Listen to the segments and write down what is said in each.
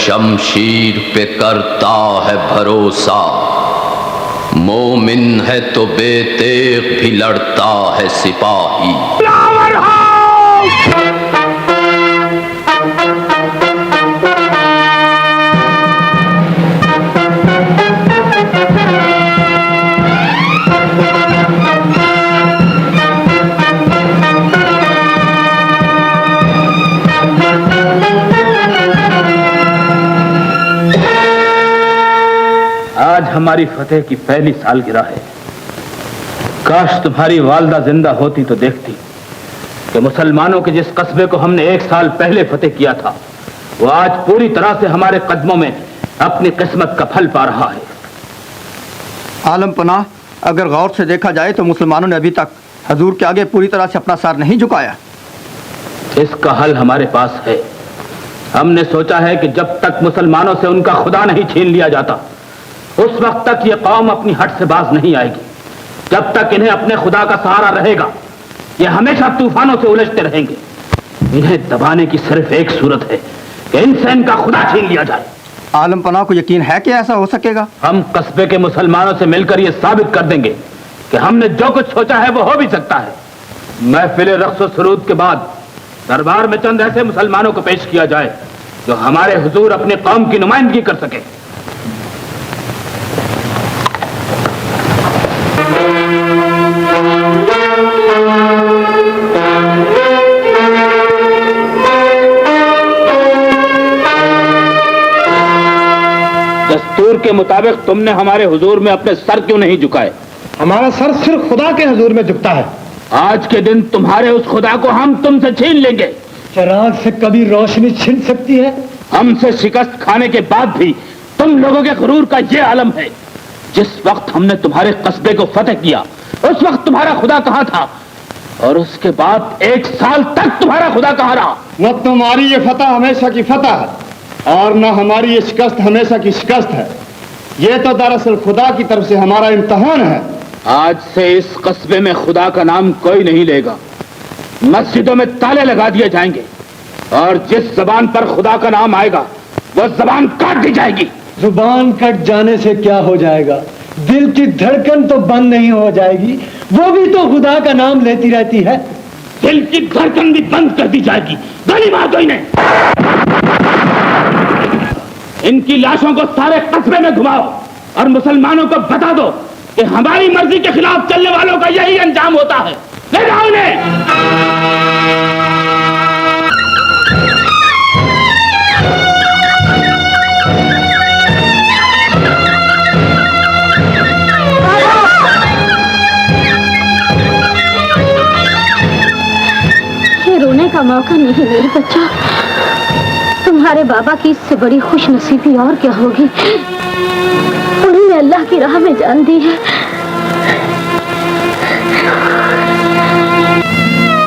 शमशीर पे करता है भरोसा, मोमिन है तो बेतेग भी लड़ता है सिपाही। आज हमारी फतेह की पहली सालगिरह है। काश तुम्हारी वालदा जिंदा होती तो देखती कि मुसलमानों के जिस कस्बे को हमने 1 साल पहले फतेह किया था, वो आज पूरी तरह से हमारे कदमों में अपनी किस्मत का फल पा रहा है। आलम पनाह, अगर गौर से देखा जाए तो मुसलमानों ने अभी तक हजूर के आगे पूरी तरह से अपना सर नहीं झुकाया। इसका हल हमारे पास है। हमने सोचा है कि जब तक मुसलमानों से उनका खुदा नहीं छीन लिया जाता, उस वक्त तक ये कौम अपनी हट से बाज नहीं आएगी। जब तक इन्हें अपने खुदा का सहारा रहेगा, ये हमेशा तूफानों से उलझते रहेंगे। इन्हें दबाने की सिर्फ एक सूरत है कि इनसे इनका खुदा छीन लिया जाए। आलम पनाह को यकीन है कि ऐसा हो सकेगा? हम कस्बे के मुसलमानों से मिलकर ये साबित कर देंगे कि हमने जो कुछ सोचा है वो हो भी सकता है। महफिल रक्स सरूद के बाद दरबार में चंद ऐसे मुसलमानों को पेश किया जाए जो हमारे हुजूर अपने कौम की नुमाइंदगी कर सके। दस्तूर के मुताबिक तुमने हमारे हुजूर में अपने सर क्यों नहीं झुकाए? हमारा सर सिर्फ खुदा के हुजूर में झुकता है। आज के दिन तुम्हारे उस खुदा को हम तुमसे छीन लेंगे। चिराग से कभी रोशनी छिन सकती है? हमसे शिकस्त खाने के बाद भी तुम लोगों के गुरूर का ये आलम है। जिस वक्त हमने तुम्हारे कस्बे को फतेह किया, उस वक्त तुम्हारा खुदा कहाँ था? और उसके बाद 1 साल तक तुम्हारा खुदा कहाँ रहा? न तुम्हारी ये फतह हमेशा की फतह है और न हमारी ये शिकस्त हमेशा की शिकस्त है। ये तो दरअसल खुदा की तरफ से हमारा इम्तिहान है। आज से इस कस्बे में खुदा का नाम कोई नहीं लेगा। मस्जिदों में ताले लगा दिए जाएंगे और जिस जबान पर खुदा का नाम आएगा वो जबान काट दी जाएगी। जुबान कट जाने से क्या हो जाएगा? दिल की धड़कन तो बंद नहीं हो जाएगी, वो भी तो खुदा का नाम लेती रहती है। दिल की धड़कन भी बंद कर दी जाएगी। गोली मार दो इन्हें। इनकी लाशों को सारे कस्बे में घुमाओ और मुसलमानों को बता दो कि हमारी मर्जी के खिलाफ चलने वालों का यही अंजाम होता है। ले जाओ इन्हें। ये रोने का मौका नहीं मेरे बच्चा। तुम्हारे बाबा की इससे बड़ी खुश नसीबी और क्या होगी। उन्होंने अल्लाह की राह में जान दी है।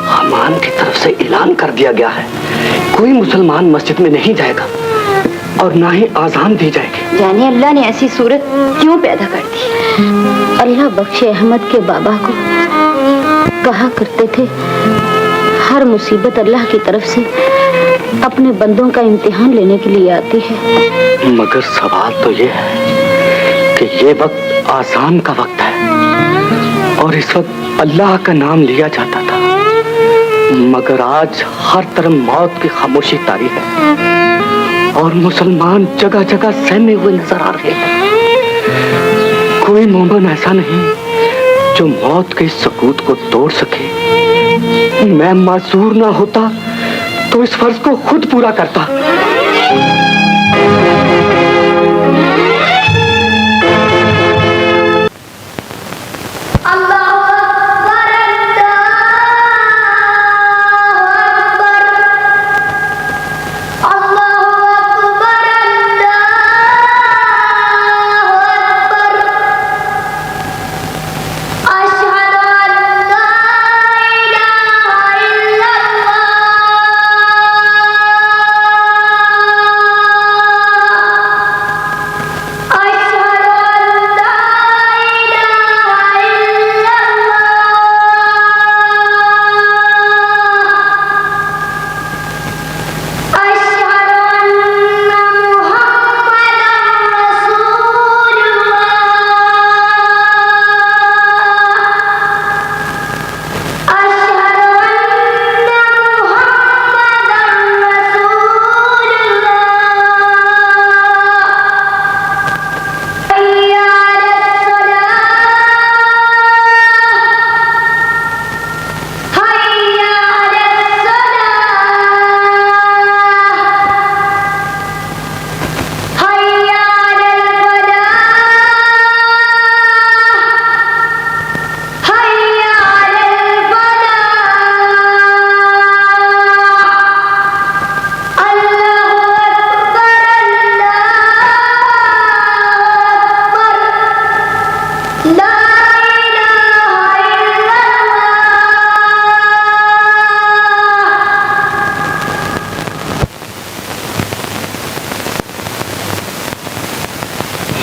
हमान की तरफ से ऐलान कर दिया गया है, कोई मुसलमान मस्जिद में नहीं जाएगा और ना ही आजान दी जाएगी। जाने अल्लाह ने ऐसी सूरत क्यों पैदा कर दी। अल्लाह बख्शे अहमद के बाबा को कहा करते थे, हर मुसीबत अल्लाह की तरफ से अपने बंदों का इम्तिहान लेने के लिए आती है। मगर सवाल तो ये है कि ये वक्त आजान का वक्त है और इस वक्त अल्लाह का नाम लिया जाता था, मगर आज हर तरफ मौत की खामोशी तारी है और मुसलमान जगह जगह सहमे हुए नजर आ रहे हैं। कोई मोमिन ऐसा नहीं जो मौत के इस सकूत को तोड़ सके। मैं माजूर ना होता तो इस फर्ज को खुद पूरा करता।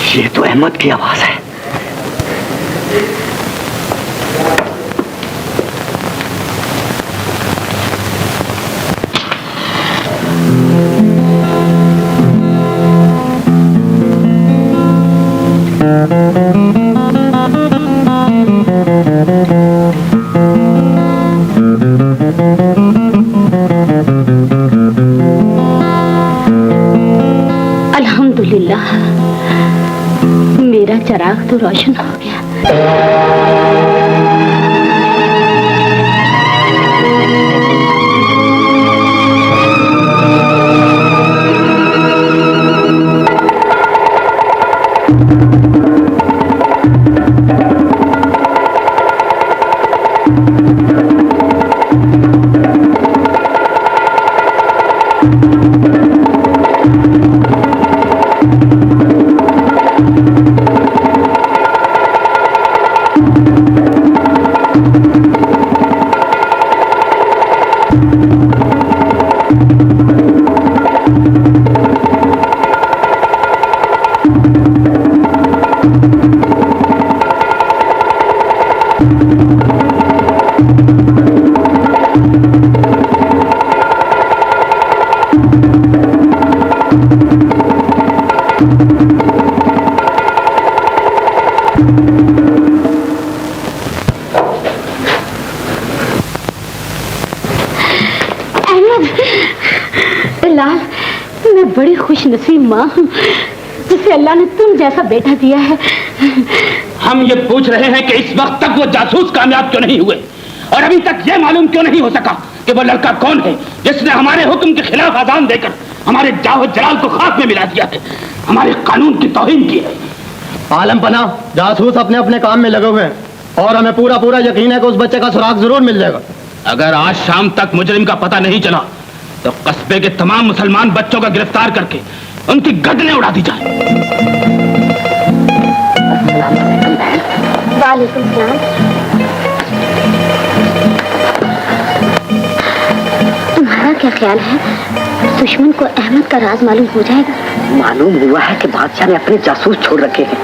ये तो अहमद की आवाज है। अल्हम्दुलिल्लाह, मेरा चिराग तो रोशन हो गया। लाल, मैं बड़ी खुश नसीब माँ हूँ जिसे अल्लाह ने तुम जैसा बेटा दिया है। हम ये पूछ रहे हैं कि इस वक्त तक वो जासूस कामयाब क्यों नहीं हुए और अभी तक ये मालूम क्यों नहीं हो सका कि वो लड़का कौन है जिसने हमारे हुक्म के खिलाफ आजान देकर हमारे जाहो जलाल को खाक में मिला दिया है, हमारे कानून की तौहीन की है। आलम पना, जासूस अपने अपने काम में लगे हुए हैं और हमें पूरा पूरा यकीन है कि उस बच्चे का सुराग जरूर मिल जाएगा। अगर आज शाम तक मुजरिम का पता नहीं चला तो कस्बे के तमाम मुसलमान बच्चों का गिरफ्तार करके उनकी गर्दनें उड़ा दी जाए। वालेकुम सलाम। तुम्हारा क्या ख्याल है, दुश्मन को अहमद का राज मालूम हो जाएगा? मालूम हुआ है कि बादशाह ने अपने जासूस छोड़ रखे हैं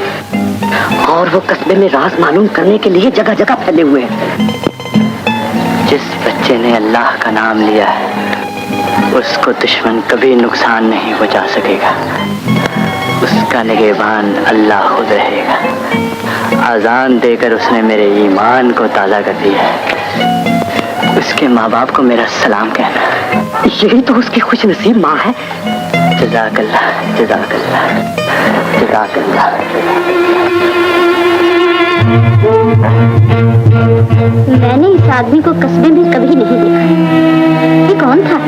और वो कस्बे में राज मालूम करने के लिए जगह जगह फैले हुए हैं। जिस बच्चे ने अल्लाह का नाम लिया है उसको दुश्मन कभी नुकसान नहीं पहुंचा सकेगा। उसका निगहबान अल्लाह खुद रहेगा। आजान देकर उसने मेरे ईमान को ताज़ा कर दिया है। उसके माँ बाप को मेरा सलाम कहना। यही तो उसकी खुश नसीब माँ है। जज़ाकल्लाह, जज़ाकल्लाह, जज़ाकल्लाह। मैंने इस आदमी को कस्बे में कभी नहीं देखा। ये कौन था?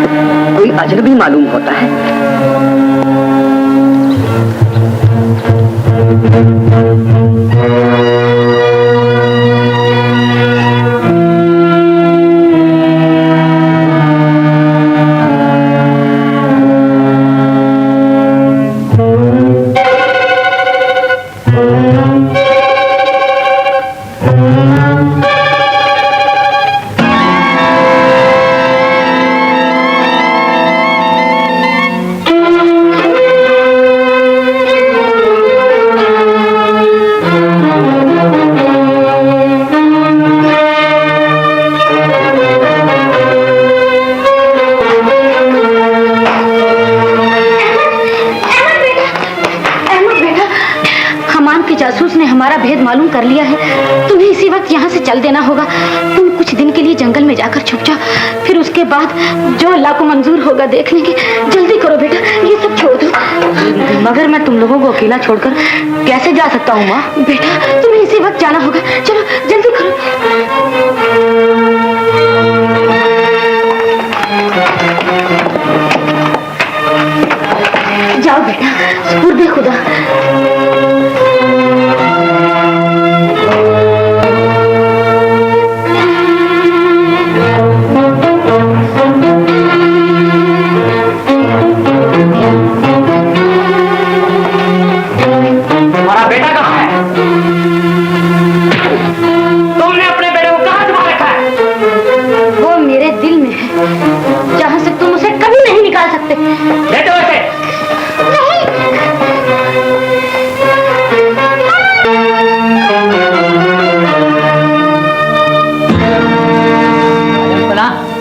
कोई अजनबी मालूम होता है। मालूम कर लिया है। तुम्हें इसी वक्त यहाँ से चल देना होगा। तुम कुछ दिन के लिए जंगल में जाकर छुप जाओ, फिर उसके बाद जो अल्लाह को मंजूर होगा देख लेंगे। जल्दी करो बेटा, ये सब छोड़ दो। मगर मैं तुम लोगों को अकेला छोड़कर कैसे जा सकता हूँ माँ? बेटा तुम्हें इसी वक्त जाना होगा, चलो जल्दी करो। जाओ बेटा, सुपुर्दे खुदा।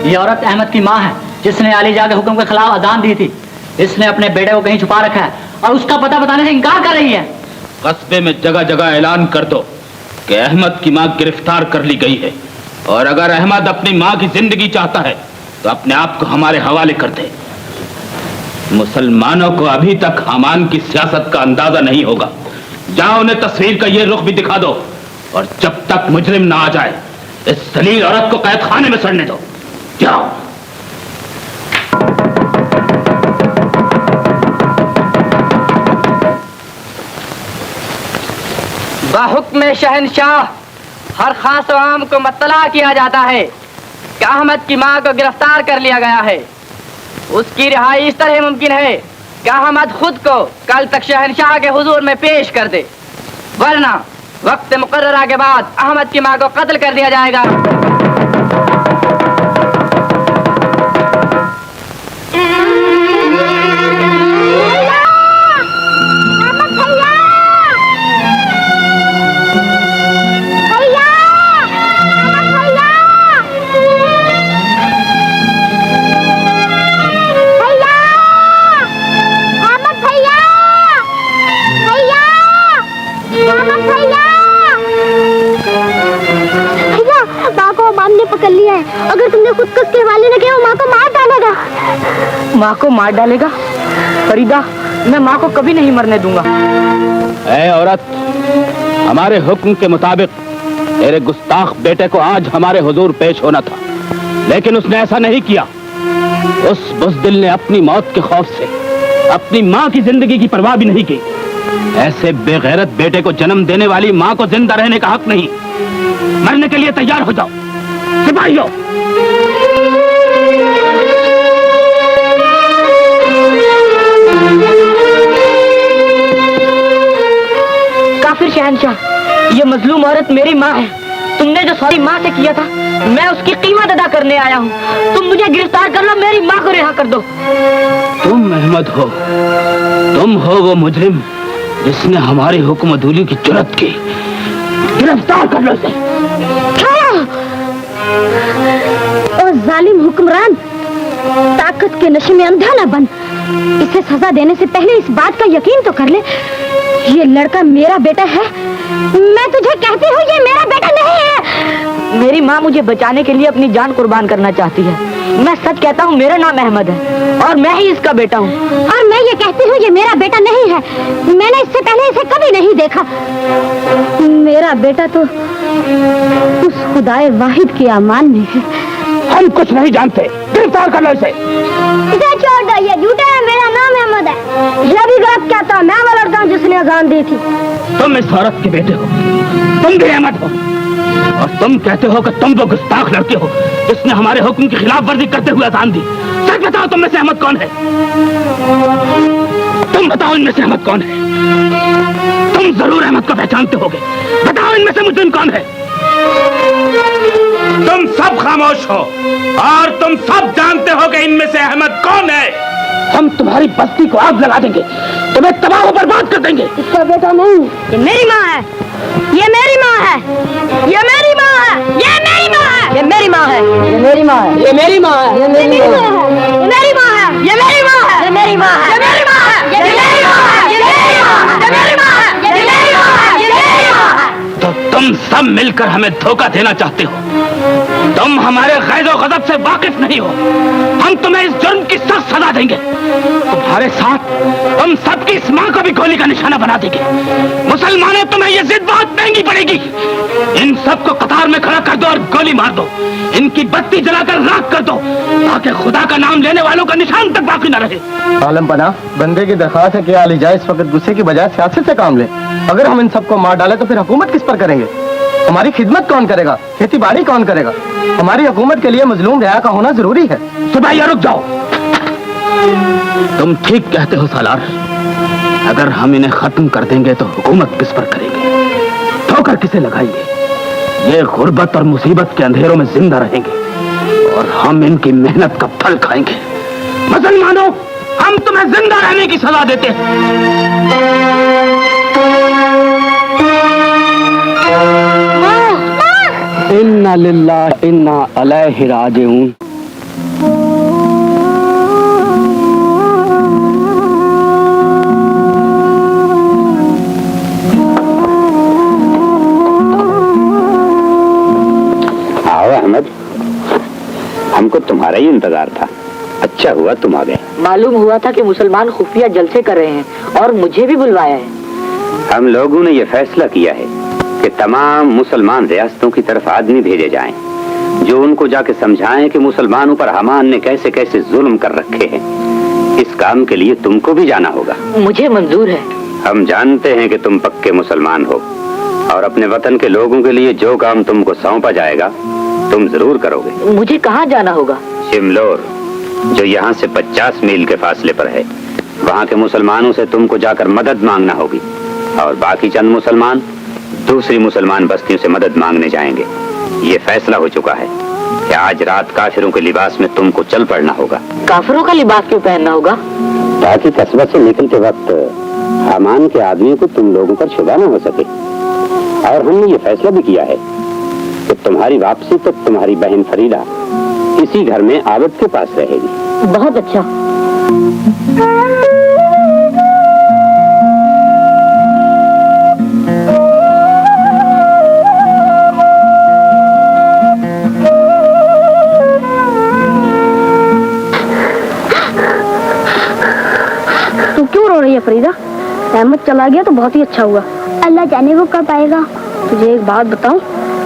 ये औरत अहमद की माँ है, जिसने अलीजा के हुक्म के खिलाफ अजान दी थी। इसने अपने बेटे को कहीं छुपा रखा है और उसका पता बताने से इनकार कर रही है। कस्बे में जगह जगह ऐलान कर दो कि अहमद की माँ गिरफ्तार कर ली गई है, और अगर अहमद अपनी माँ की जिंदगी चाहता है तो अपने आप को हमारे हवाले कर दे। मुसलमानों को अभी तक हमान की सियासत का अंदाजा नहीं होगा। जाओ उन्हें तस्वीर का ये रुख भी दिखा दो, और जब तक मुजरिम ना आ जाए इस जलील औरत को कैद खाने में सड़ने दो। जाओ। बाहुक्म शहनशाह हर खास आम को मुत्तला किया जाता है कि अहमद की मां को गिरफ्तार कर लिया गया है। उसकी रिहाई इस तरह मुमकिन है कि अहमद खुद को कल तक शहनशाह के हुजूर में पेश कर दे, वरना वक्त मुकर्ररा के बाद अहमद की मां को कत्ल कर दिया जाएगा। पकड़ लिया है। अगर तुमने खुदकुश के हवाले न किया, माँ को मार डालेगा। माँ को मार डालेगा? फरीदा, मैं माँ को कभी नहीं मरने दूंगा। ऐ औरत, हमारे हुक्म के मुताबिक तेरे गुस्ताख बेटे को आज हमारे हुजूर पेश होना था, लेकिन उसने ऐसा नहीं किया। उस बुज़दिल ने अपनी मौत के खौफ से अपनी माँ की जिंदगी की परवाह भी नहीं की। ऐसे बेगैरत बेटे को जन्म देने वाली माँ को जिंदा रहने का हक नहीं। मरने के लिए तैयार हो जाओ सिपाहियों। काफिर शहनशाह, ये मजलूम औरत मेरी माँ है। तुमने जो सॉरी माँ से किया था, मैं उसकी कीमत अदा करने आया हूँ। तुम मुझे गिरफ्तार कर लो, मेरी माँ को रिहा कर दो। तुम अहमद हो, तुम हो वो मुजरिम जिसने हमारी हुक्म अदूली की जुर्रत की। गिरफ्तार कर लो इसे। ओ जालिम हुक्मरान, ताकत के नशे में अंधा न बन। इसे सजा देने से पहले इस बात का यकीन तो कर ले, ये लड़का मेरा बेटा है। मैं तुझे कहती हूँ ये मेरा बेटा नहीं है। मेरी माँ मुझे बचाने के लिए अपनी जान कुर्बान करना चाहती है। मैं सच कहता हूँ, मेरा नाम अहमद है और मैं ही इसका बेटा हूँ। और मैं ये कहती हूँ ये मेरा बेटा नहीं है। मैंने इससे पहले इसे कभी नहीं देखा। मेरा बेटा तो उस खुदाए वाहिद के अमान में है। हम कुछ नहीं जानते, गिरफ्तार कर लो इसे। इसे छोड़ दो, ये झूठा है। मेरा नाम अहमद है। ये भी गलत कहता, मैं वो लड़का हूँ जिसने अजान दी थी। तुम इस औरत के बेटे हो, तुम भी अहमद हो, और तुम कहते हो कि तुम वो गुस्ताख लड़के हो जिसने हमारे हुक्म की खिलाफ वर्जी करते हुए अजान दी। सच बताओ, तुम में से अहमद कौन है? तुम बताओ इनमें से अहमद कौन है? तुम जरूर अहमद को पहचानते होगे। बताओ इनमें से मुजरिम कौन है? तुम सब खामोश हो और तुम सब जानते हो कि इनमें से अहमद कौन है। हम तुम्हारी बस्ती को आग लगा देंगे, तुम्हें तबाह और बर्बाद कर देंगे। इसका बेटा नहीं, ये मेरी माँ है। ये मेरी माँ है। ये मेरी माँ है। ये मेरी माँ है। ये मेरी माँ है। ये मेरी माँ है। ये मेरी माँ है। ये मेरी माँ है। ये मेरी माँ है। ये मेरी माँ है। ये मेरी माँ है। ये मेरी माँ है। ये मेरी माँ है। ये मेरी माँ है। ये मेरी माँ है। ये मेरी माँ है। ये मेरी माँ है। तो तुम सब मिलकर हमें धोखा देना चाहते हो। तुम हमारे गैज़ और गज़ब से वाकिफ नहीं हो। हम तुम्हें इस जुर्म की सख्त सजा देंगे। तुम्हारे साथ हम सबकी इस मां को भी गोली का निशाना बना देंगे। मुसलमानों, तुम्हें ये जिद बहुत महंगी पड़ेगी। इन सबको कतार में खड़ा कर दो और गोली मार दो। इनकी बत्ती जलाकर राख कर दो ताकि खुदा का नाम लेने वालों का निशान तक बाकी न रहे। आलम पना, बंदे की दरख्वास्त है कि अली जाए इस वक्त गुस्से की बजाय सियासत से काम ले। अगर हम इन सबको मार डालें तो फिर हुकूमत किस पर करेंगे? हमारी खिदमत कौन करेगा? खेती बाड़ी कौन करेगा? हमारी हुकूमत के लिए मजलूम रिया का होना जरूरी है। सिपाही रुक जाओ। तुम ठीक कहते हो सालार। अगर हम इन्हें खत्म कर देंगे तो हुकूमत किस पर करेंगे? ठोकर किसे लगाएंगे? ये गुर्बत और मुसीबत के अंधेरों में जिंदा रहेंगे और हम इनकी मेहनत का फल खाएंगे। मुसलमानों, हम तुम्हें जिंदा रहने की सजा देते हैं। इन्ना लिल्लाह इन्ना अलैहि राजिऊन। को तुम्हारा ही इंतजार था। अच्छा हुआ तुम आ गए। मालूम हुआ था कि मुसलमान खुफिया जलसे कर रहे हैं और मुझे भी बुलवाया है। हम लोगों ने यह फैसला किया है कि तमाम मुसलमान रियासतों की तरफ आदमी भेजे जाएं, जो उनको जाके समझाएं कि मुसलमानों पर हमान ने कैसे कैसे जुल्म कर रखे हैं। इस काम के लिए तुमको भी जाना होगा। मुझे मंजूर है। हम जानते हैं कि तुम पक्के मुसलमान हो और अपने वतन के लोगों के लिए जो काम तुमको सौंपा जाएगा तुम जरूर करोगे। मुझे कहाँ जाना होगा? शिमलोर, जो यहाँ से 50 मील के फासले पर है। वहाँ के मुसलमानों से तुमको जाकर मदद मांगना होगी और बाकी चंद मुसलमान दूसरी मुसलमान बस्तियों से मदद मांगने जाएंगे। ये फैसला हो चुका है कि आज रात काफिरों के लिबास में तुमको चल पड़ना होगा। काफिरों का लिबास क्यों पहनना होगा? ताकि कस्बा से निकलते वक्त हमान के आदमियों को तुम लोगों पर शुबा न हो सके। और हमने ये फैसला भी किया है कि तुम्हारी वापसी तक तुम्हारी बहन फरीदा इसी घर में आबद के पास रहेगी। बहुत अच्छा। तू क्यों रो रही है फरीदा? अहमद चला गया तो बहुत ही अच्छा हुआ। अल्लाह जाने वो कब आएगा। तुझे एक बात बताऊं,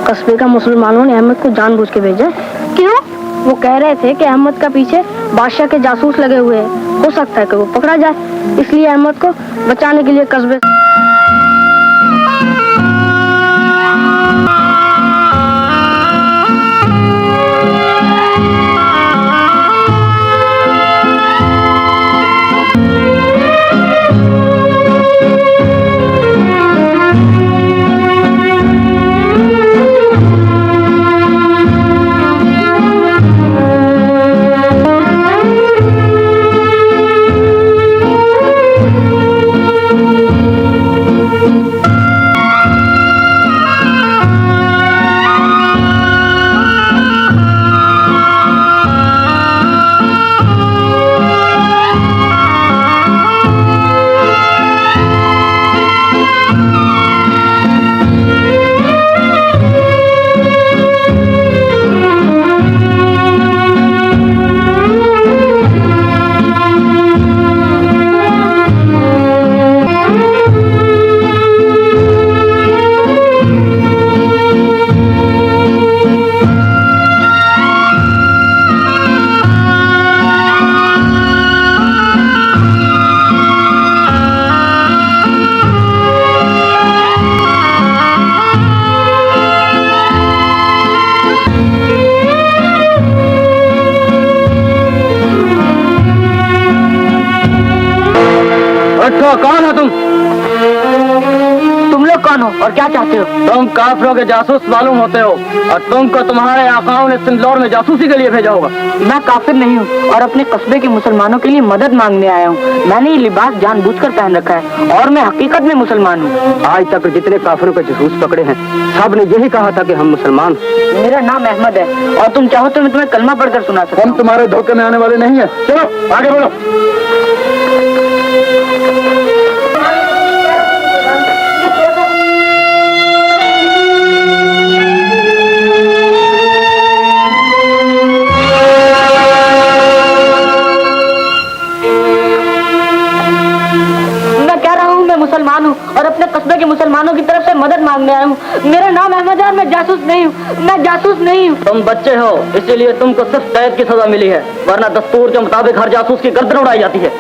कस्बे का मुसलमानों ने अहमद को जानबूझ के भेजा है। क्यों? वो कह रहे थे कि अहमद का पीछे बादशाह के जासूस लगे हुए हैं, हो सकता है कि वो पकड़ा जाए, इसलिए अहमद को बचाने के लिए कस्बे कौन हो तुम लोग कौन हो और क्या चाहते हो? तुम काफिरों के जासूस मालूम होते हो और तुमको तुम्हारे आकाओं ने सिंदौर में जासूसी के लिए भेजा होगा। मैं काफिर नहीं हूँ और अपने कस्बे के मुसलमानों के लिए मदद मांगने आया हूँ। मैंने ये लिबास जानबूझकर पहन रखा है और मैं हकीकत में मुसलमान हूँ। आज तक जितने काफिरों के जासूस पकड़े हैं सब ने यही कहा था कि हम मुसलमान। मेरा नाम अहमद है और तुम चाहो तो मैं तुम्हें कलमा पढ़कर सुना सकता हूँ। हम तुम्हारे धोखे में आने वाले नहीं है। चलो आगे बढ़ो। मुसलमान हूँ और अपने कस्बे के मुसलमानों की तरफ से मदद मांगने आया हूँ। मेरा नाम अहमद है और मैं जासूस नहीं हूँ। मैं जासूस नहीं हूँ। तुम बच्चे हो इसीलिए तुमको सिर्फ कैद की सजा मिली है, वरना दस्तूर के मुताबिक हर जासूस की गर्दन उड़ाई जाती है।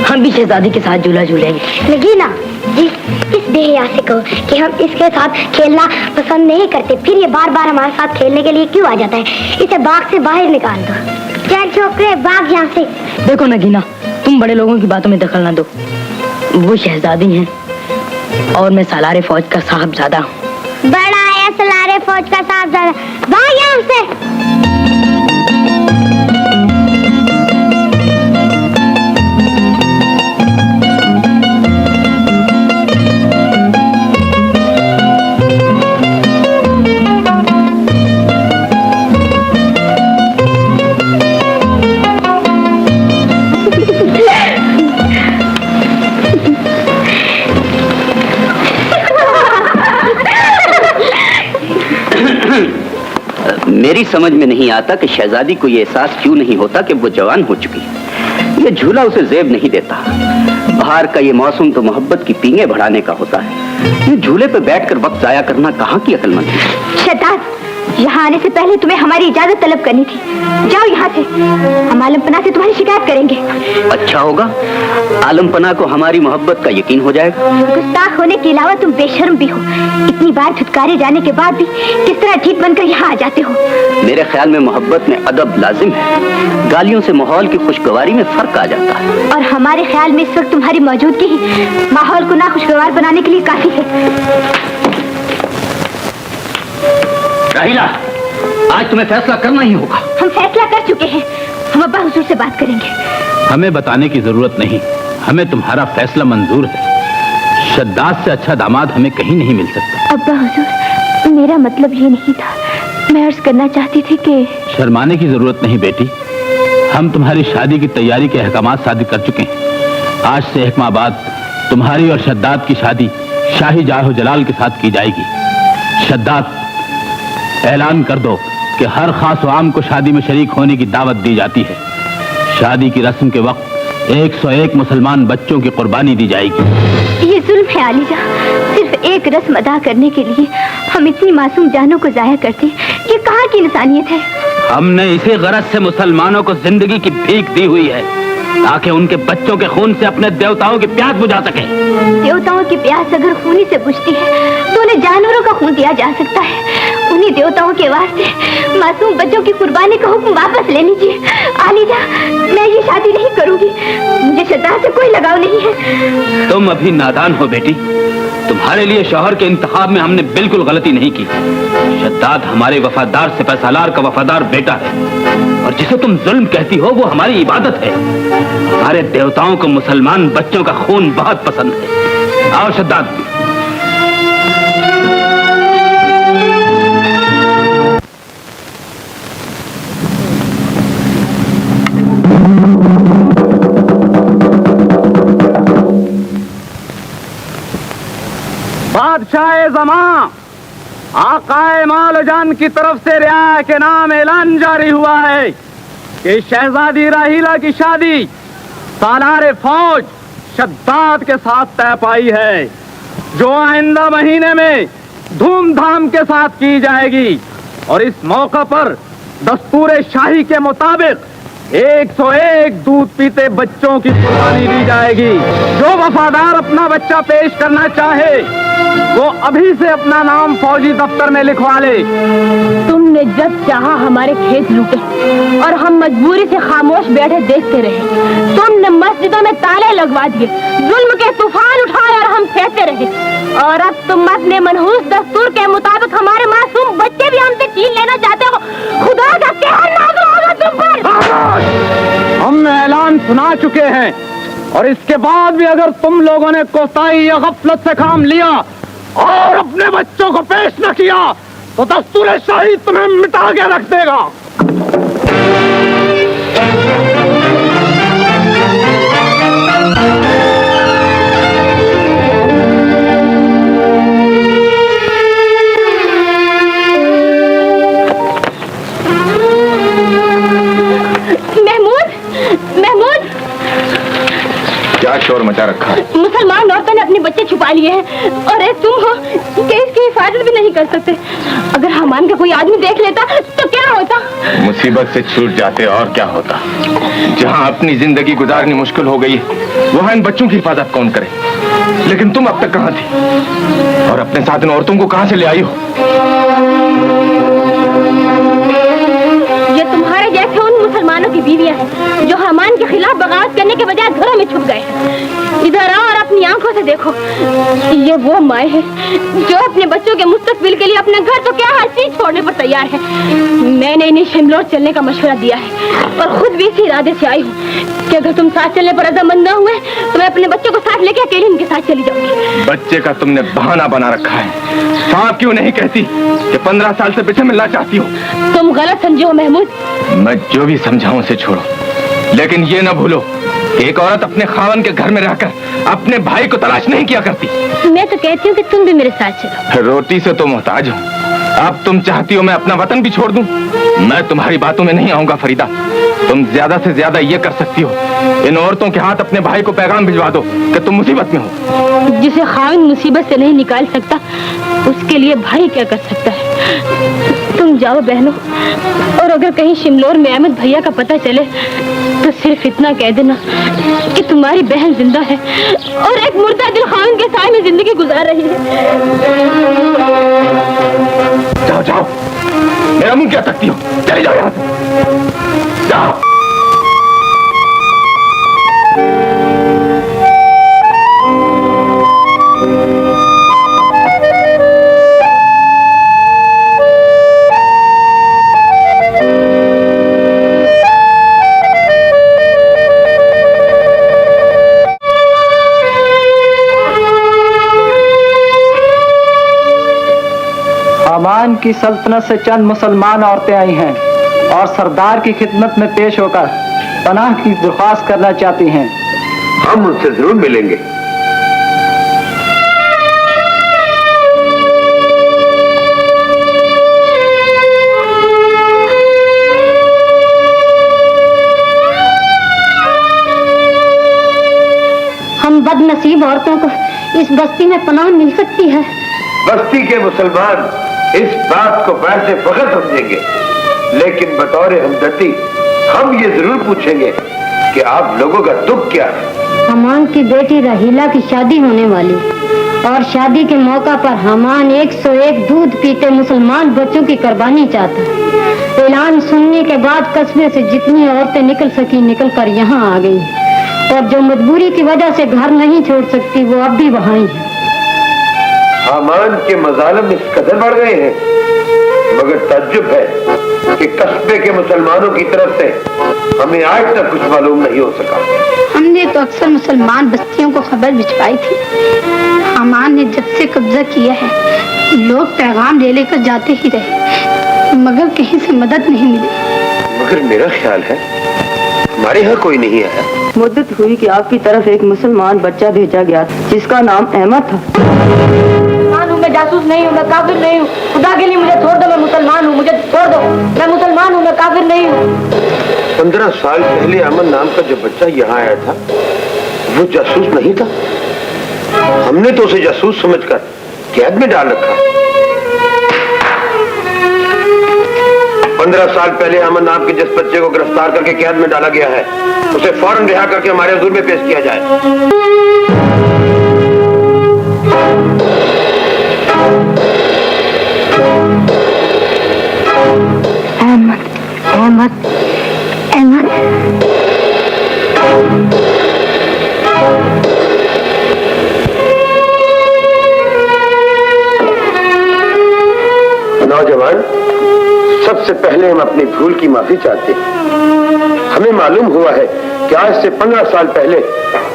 हम भी शहजादी के साथ झूला झूलेंगे। नगीना जी, इस बेहयासे को कि हम इसके साथ खेलना पसंद नहीं करते, फिर ये बार बार हमारे साथ खेलने के लिए क्यों आ जाता है? इसे बाग से बाहर निकाल दो। चल छोकरे, भाग यहाँ से। देखो नगीना, तुम बड़े लोगों की बातों में दखल ना दो। वो शहजादी हैं और मैं सालारे फौज का साहबजादा हूँ। बड़ा है सालारे फौज का साहबजादा, भाग यहाँ से। मेरी समझ में नहीं आता कि शहजादी को ये एहसास क्यों नहीं होता कि वो जवान हो चुकी है। ये झूला उसे जेब नहीं देता। बाहर का ये मौसम तो मोहब्बत की पींगे बढ़ाने का होता है। ये झूले पे बैठकर वक्त जाया करना कहाँ की अक्लमंदी है। शैतान, यहाँ आने से पहले तुम्हें हमारी इजाजत तलब करनी थी। जाओ यहाँ से, हम आलमपना से तुम्हारी शिकायत करेंगे। अच्छा होगा, आलमपना को हमारी मोहब्बत का यकीन हो जाएगा। गुस्ताख होने के अलावा तुम बेशर्म भी हो। इतनी बार धुतकारे जाने के बाद भी किस तरह ठीक बनकर यहाँ आ जाते हो। मेरे ख्याल में मोहब्बत में अदब लाजिम है। गालियों से माहौल की खुशगवारी में फर्क आ जाता है। और हमारे ख्याल में इस वक्त तुम्हारी मौजूदगी ही माहौल को ना खुशगवार बनाने के लिए काफी है। राहिला, आज तुम्हें फैसला करना ही होगा। हम फैसला कर चुके हैं। हम अब्बा हुजूर से बात करेंगे। हमें बताने की जरूरत नहीं, हमें तुम्हारा फैसला मंजूर है। शद्दाद से अच्छा दामाद हमें कहीं नहीं मिल सकता। अब्बा हुजूर, मेरा मतलब ये नहीं था। मैं अर्ज करना चाहती थी कि शर्माने की जरूरत नहीं बेटी, हम तुम्हारी शादी की तैयारी के अहकामात शादी कर चुके हैं। आज से 1 माह बाद तुम्हारी और शद्दाद की शादी शाही जाहो जलाल के साथ की जाएगी। शद्दाद, ऐलान कर दो कि हर खास व आम को शादी में शरीक होने की दावत दी जाती है। शादी की रस्म के वक्त 101 मुसलमान बच्चों की कुर्बानी दी जाएगी। ये जुल्म है आलिजा। सिर्फ एक रस्म अदा करने के लिए हम इतनी मासूम जानों को जाया करते। ये कहाँ की इंसानियत है। हमने इसी गरज से मुसलमानों को जिंदगी की भीख दी हुई है ताकि उनके बच्चों के खून से अपने देवताओं की प्यास बुझा सके। देवताओं की प्यास अगर खूनी से बुझती है तो उन्हें जानवरों का खून दिया जा सकता है। उन्हीं देवताओं के वास्ते मासूम बच्चों की कुर्बानी का हुक्म वापस ले लीजिए। आलिजा, मैं ये शादी नहीं करूंगी। मुझे शद्दाद से कोई लगाव नहीं है। तुम अभी नादान हो बेटी। तुम्हारे लिए शौहर के इंतखाब में हमने बिल्कुल गलती नहीं की। शद्दाद हमारे वफादार सिपहसालार का वफादार बेटा है और जिसे तुम जुल्म कहती हो वो हमारी इबादत है। हमारे देवताओं को मुसलमान बच्चों का खून बहुत पसंद है। आओ शद्दाद। बादशाह ज़मा आकाए मालजान की तरफ से रियाया के नाम ऐलान जारी हुआ है कि शहजादी राहिला की शादी सालार फौज शद्दाद के साथ तय पाई है, जो आइंदा महीने में धूमधाम के साथ की जाएगी। और इस मौका पर दस्तूर शाही के मुताबिक 101 दूध पीते बच्चों की कुर्बानी दी जाएगी। जो वफादार अपना बच्चा पेश करना चाहे वो अभी से अपना नाम फौजी दफ्तर में लिखवा ले। तुमने जब चाहा हमारे खेत लूटे और हम मजबूरी से खामोश बैठे देखते रहे। तुमने मस्जिदों में ताले लगवा दिए, जुल्म के तूफान उठाए और हम सहते रहे। और अब तुम अपने मनहूस दस्तूर के मुताबिक हमारे मासूम बच्चे भी हमसे छीन लेना चाहते हो। खुदा का कहर नाज़िल होगा तुम पर। हम ऐलान सुना चुके हैं और इसके बाद भी अगर तुम लोगों ने कोताही या गफलत से काम लिया और अपने बच्चों को पेश न किया तो दस्तूर शाही तुम्हें मिटा के रख देगा। क्या शोर मचा रखा है? मुसलमान औरतों ने अपने बच्चे छुपा लिए हैं और एक तुम हो कि इसकी हिफाजत भी नहीं कर सकते। अगर हमान का कोई आदमी देख लेता तो क्या होता? मुसीबत से छूट जाते और क्या होता। जहाँ अपनी जिंदगी गुजारनी मुश्किल हो गई वहाँ इन बच्चों की हिफाजत कौन करे। लेकिन तुम अब तक कहाँ थी और अपने साथ इन औरतों को कहाँ से ले आई हो? ये तुम्हारे जैसे उन मुसलमानों की बीवियां हैं जो हमान के खिलाफ बगावत करने के बजाय घरों में छुप गए हैं। इधर आओ और अपनी आंखों से देखो। ये वो माए हैं जो अपने बच्चों के मुस्तकबिल के लिए अपने घर तो क्या हर चीज छोड़ने पर तैयार है। मैंने इन्हें शिमलोर चलने का मशवरा दिया है और खुद भी इसी इरादे से आई हूँ कि अगर तुम साथ चलने पर रजामंद न हुए तो मैं अपने बच्चों को साथ लेके अकेले इनके साथ चली जाऊंगी। बच्चे का तुमने बहाना बना रखा है। साफ क्यों नहीं कहती कि 15 साल से पीछे मिलना चाहती हो? तुम गलत समझे हो महमूद। मैं जो भी समझाऊं उसे छोड़ो, लेकिन ये न भूलो एक औरत अपने खावन के घर में रहकर अपने भाई को तलाश नहीं किया करती। मैं तो कहती हूँ कि तुम भी मेरे साथ चलो। रोटी से तो मोहताज हूँ, अब तुम चाहती हो मैं अपना वतन भी छोड़ दूं? मैं तुम्हारी बातों में नहीं आऊंगा फरीदा। तुम ज्यादा से ज्यादा ये कर सकती हो, इन औरतों के हाथ अपने भाई को पैगाम भिजवा दो कि तुम मुसीबत में हो। जिसे खाविंद मुसीबत से नहीं निकाल सकता, उसके लिए भाई क्या कर सकता है? तुम जाओ बहनों, और अगर कहीं शिमलोर में अहमद भैया का पता चले तो सिर्फ इतना कह देना कि तुम्हारी बहन जिंदा है और एक मुर्दा दिल खाविंद के साए में जिंदगी गुजार रही है। जाओ जाओ, मेरा मुंह क्या तकती हो? चले जाओ यहाँ से, जाओ। हामान की सल्तनत से चंद मुसलमान औरतें आई हैं और सरदार की खिदमत में पेश होकर पनाह की दरख्वास्त करना चाहती हैं। हम उनसे जरूर मिलेंगे। हम बदनसीब औरतों को इस बस्ती में पनाह मिल सकती है। बस्ती के मुसलमान इस बात को वैसे फख्र समझेंगे, लेकिन बतौर हमदर्दी हम ये जरूर पूछेंगे कि आप लोगों का दुख क्या है। हमान की बेटी रहीला की शादी होने वाली और शादी के मौका पर हमान 101 दूध पीते मुसलमान बच्चों की कुर्बानी चाहता है। ऐलान सुनने के बाद कस्बे से जितनी औरतें निकल सकी निकल कर यहाँ आ गई, और जो मजबूरी की वजह से घर नहीं छोड़ सकती वो अब भी वहाँ ही है। हामान के मजालिम इस कदर बढ़ गए हैं, मगर ताज्जुब है कि कस्बे के मुसलमानों की तरफ से हमें आज तक कुछ मालूम नहीं हो सका। हमने तो अक्सर मुसलमान बस्तियों को खबर भिजवाई थी। हामान ने जब से कब्जा किया है लोग पैगाम ले लेकर जाते ही रहे, मगर कहीं से मदद नहीं मिली। मगर मेरा ख्याल है हमारे यहाँ कोई नहीं आया। मुद्दत हुई कि आपकी तरफ एक मुसलमान बच्चा भेजा गया जिसका नाम अहमद था। मैं जासूस नहीं हूँ, मैं काफिर नहीं हूँ। खुदा के लिए मुझे छोड़ दो, मैं मुसलमान हूँ, मुझे छोड़ दो। मैं मुसलमान हूँ, मैं काफिर नहीं हूँ। 15 साल पहले अमन नाम का जो बच्चा यहाँ आया था वो जासूस नहीं था। हमने तो उसे जासूस समझकर कैद में डाल रखा। 15 साल पहले अमन नाम के जिस बच्चे को गिरफ्तार करके कैद में डाला गया है उसे फौरन रिहा करके हमारे हुजूर में पेश किया जाए। अहमद, अहमद, अहमद। नौजवान, सबसे पहले हम अपनी भूल की माफी चाहते हैं। हमें मालूम हुआ है कि आज से 15 साल पहले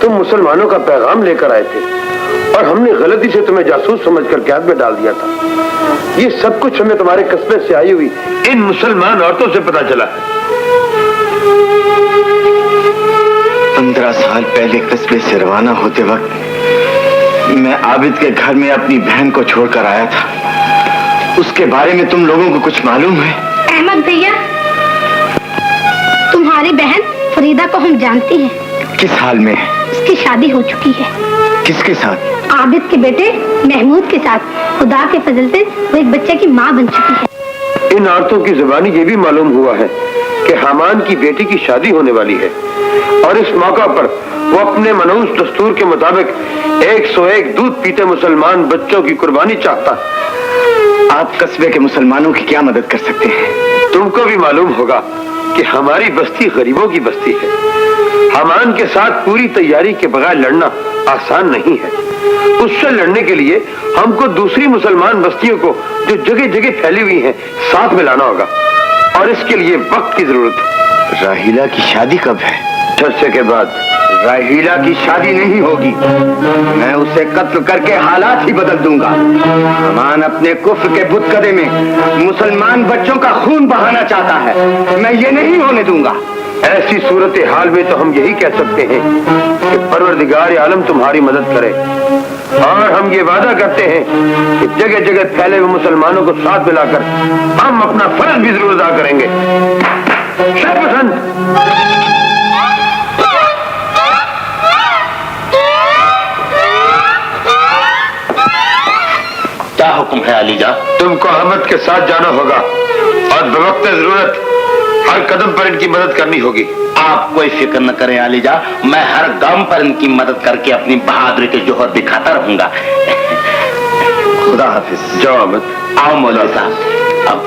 तुम मुसलमानों का पैगाम लेकर आए थे और हमने गलती से तुम्हें जासूस समझकर कैद में डाल दिया था। ये सब कुछ हमें तुम्हारे कस्बे से आई हुई इन मुसलमान औरतों से पता चला। 15 साल पहले कस्बे से रवाना होते वक्त मैं आबिद के घर में अपनी बहन को छोड़कर आया था। उसके बारे में तुम लोगों को कुछ मालूम है? अहमद भैया, तुम्हारी बहन फरीदा को हम जानती हैं। किस हाल में है? उसकी शादी हो चुकी है। किसके साथ? आबिद के बेटे महमूद के साथ। खुदा के फजल से वो एक बच्चे की माँ बन चुकी है। इन औरतों की जुबानी ये भी मालूम हुआ है कि हामान की बेटी की शादी होने वाली है और इस मौका पर वो अपने मनहूस दस्तूर के मुताबिक 101 दूध पीते मुसलमान बच्चों की कुर्बानी चाहता। आप कस्बे के मुसलमानों की क्या मदद कर सकते हैं? तुमको भी मालूम होगा कि हमारी बस्ती गरीबों की बस्ती है। हामान के साथ पूरी तैयारी के बगैर लड़ना आसान नहीं है। उससे लड़ने के लिए हमको दूसरी मुसलमान बस्तियों को जो जगह जगह फैली हुई हैं साथ में लाना होगा और इसके लिए वक्त की जरूरत है। राहीला की शादी कब है? चर्चे के बाद। राहीला की शादी नहीं होगी। मैं उसे कत्ल करके हालात ही बदल दूंगा। हामान अपने कुफ्र के बुतकदे में मुसलमान बच्चों का खून बहाना चाहता है। मैं ये नहीं होने दूंगा। ऐसी सूरत हाल में तो हम यही कह सकते हैं कि परवरदिगार आलम तुम्हारी मदद करे, और हम ये वादा करते हैं कि जगह जगह फैले हुए मुसलमानों को साथ मिलाकर हम अपना फर्ज भी जरूर अदा करेंगे। क्या हुक्म है अलीजा? तुमको अहमद के साथ जाना होगा और बवक्त जरूरत हर कदम पर इनकी मदद करनी होगी। आप कोई फिक्र न करें अलीजा, मैं हर गम पर इनकी मदद करके अपनी बहादुरी के जोहर दिखाता रहूंगा। खुदा हाफिज। जाओ अहमद। आओ मौलवी साहब। अब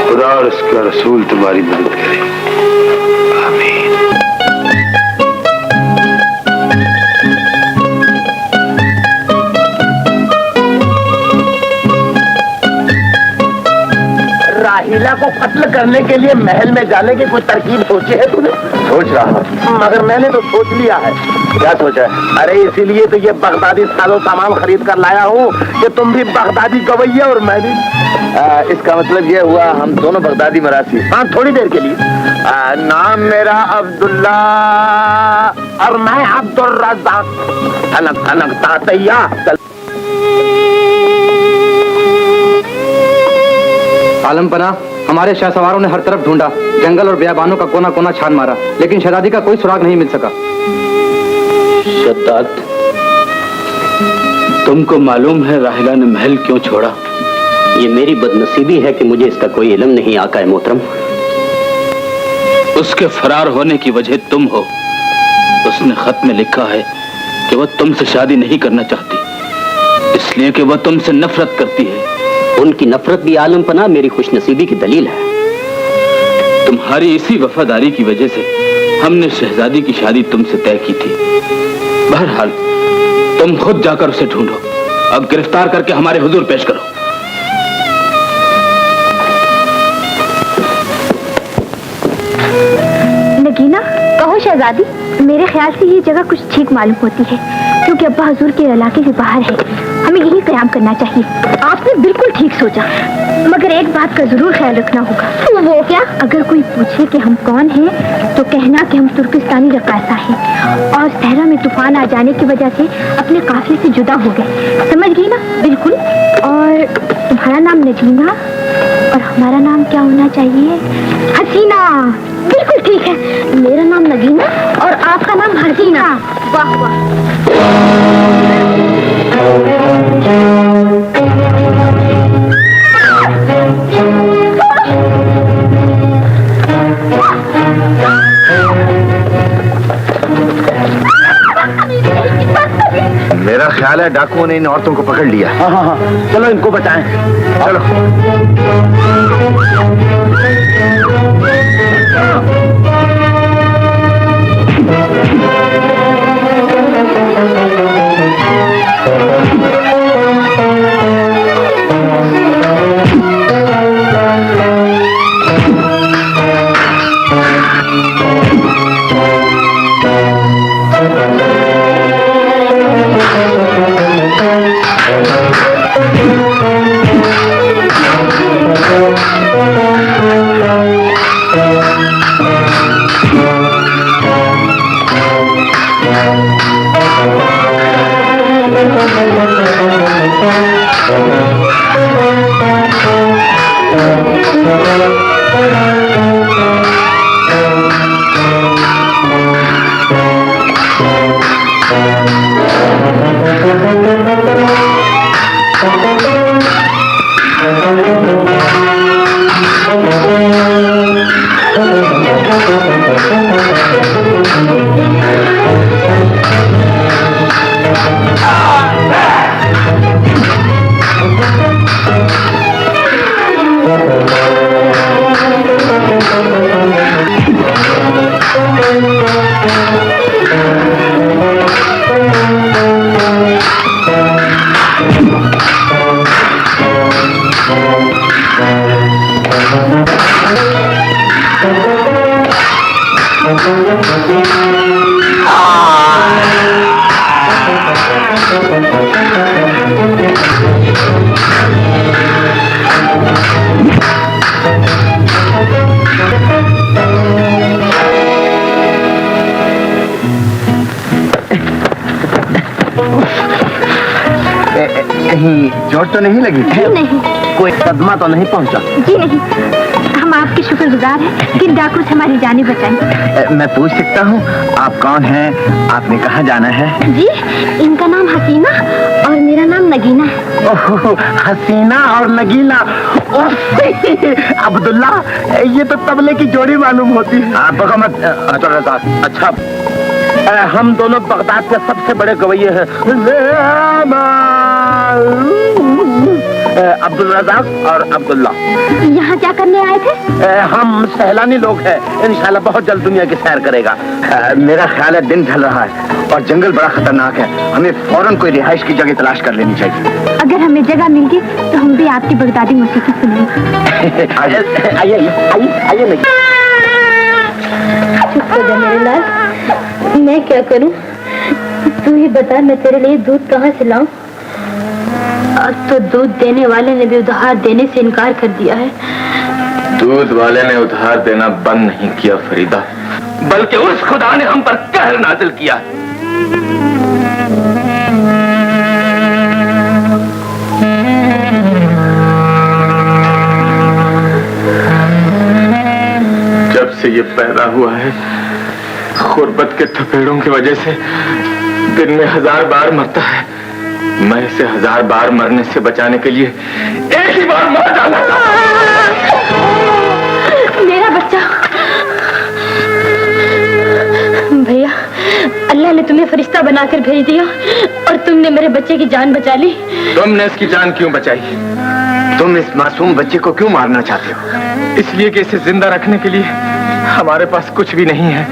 खुदा और उसका रसूल तुम्हारी मदद करे। आमीन। राहिला को कत्ल करने के लिए महल में जाने की कोई तरकीब सोची है तूने? सोच रहा हूँ, मगर मैंने तो सोच लिया है। क्या सोचा है? अरे इसीलिए तो ये बगदादी साजो सामान खरीद कर लाया हूँ कि तुम भी बगदादी गवैया और मैं भी। इसका मतलब ये हुआ हम दोनों बगदादी मरासी। हाँ, थोड़ी देर के लिए। नाम मेरा अब्दुल्ला और मैं अब्दुल रज़्ज़ाक। अनक अनक तातैया। आलम पना, हमारे शाहसवारों ने हर तरफ ढूंढा, जंगल और बियाबानों का कोना कोना छान मारा, लेकिन शहजादी का कोई सुराग नहीं मिल सका। शद्दाद, तुमको मालूम है राहिला ने महल क्यों छोड़ा? ये मेरी बदनसीबी है कि मुझे इसका कोई इल्म नहीं आका है मोहतरम। उसके फरार होने की वजह तुम हो। उसने खत में लिखा है कि वह तुमसे शादी नहीं करना चाहती, इसलिए कि वह तुमसे नफरत करती है। उनकी नफरत भी आलम पना मेरी खुशनसीबी की दलील है। तुम्हारी इसी वफादारी की वजह से हमने शहजादी की शादी तुमसे तय की थी। बहरहाल तुम खुद जाकर उसे ढूंढो, अब गिरफ्तार करके हमारे हुजूर पेश करो। नगीना, कहो शहजादी। मेरे ख्याल से ये जगह कुछ ठीक मालूम होती है, क्योंकि अब्बा हुजूर के इलाके से बाहर है। हमें यही कयाम करना चाहिए। आपने बिल्कुल ठीक सोचा, मगर एक बात का जरूर ख्याल रखना होगा। वो क्या? अगर कोई पूछे कि हम कौन हैं, तो कहना कि हम तुर्किस्तानी रकासा हैं और सहरा में तूफान आ जाने की वजह से अपने काफिले से जुदा हो गए। समझ गई ना? बिल्कुल। और तुम्हारा नाम नजीना और हमारा नाम क्या होना चाहिए? हसीना। बिल्कुल ठीक है, मेरा नाम नगीना और आपका नाम हसीना। वाह वाह। मेरा ख्याल है डाकुओं ने इन औरतों को पकड़ लिया। हाँ हाँ हाँ, चलो इनको बचाएं। चलो। तो नहीं लगी? नहीं। कोई सदमा तो नहीं पहुंचा? जी नहीं, हम आपके शुक्रगुजार हैं कि डाकू से हमारी जानें बचाई। मैं पूछ सकता हूँ आप कौन हैं? आपने कहाँ जाना है? जी, इनका नाम हसीना और मेरा नाम नगीना है। ओह, हसीना और नगीना। अब्दुल्ला, ये तो तबले की जोड़ी मालूम होती है। आप मत। अच्छा, हम दोनों बगदाद के सबसे बड़े गवैये हैं, अब्दुल रज़ाक और अब्दुल्ला। यहाँ क्या करने आए थे? हम सैलानी लोग हैं, इंशाल्लाह बहुत जल्द दुनिया की सैर करेगा। मेरा ख्याल है दिन ढल रहा है और जंगल बड़ा खतरनाक है, हमें फौरन कोई रिहाइश की जगह तलाश कर लेनी चाहिए। अगर हमें जगह मिल गई तो हम भी आपकी बगदादी मौसीकी सुनेंगे। आइए नहीं। चुप हो जा मेरे लाल, मैं क्या करूं? तू ही बता, मैं तेरे लिए दूध कहाँ से लाऊं? अब तो दूध देने वाले ने भी उधार देने से इनकार कर दिया है। दूध वाले ने उधार देना बंद नहीं किया फरीदा, बल्कि उस खुदा ने हम पर कहर नाजिल किया। जब से ये पैदा हुआ है, गुर्बत के थपेड़ों की वजह से दिन में 1000 बार मरता है। मैं इसे 1000 बार मरने से बचाने के लिए एक ही बार मार डाला था। मेरा बच्चा। भैया, अल्लाह ने तुम्हें फरिश्ता बनाकर भेज दिया और तुमने मेरे बच्चे की जान बचा ली। तुमने इसकी जान क्यों बचाई? तुम इस मासूम बच्चे को क्यों मारना चाहते हो? इसलिए कि इसे जिंदा रखने के लिए हमारे पास कुछ भी नहीं है,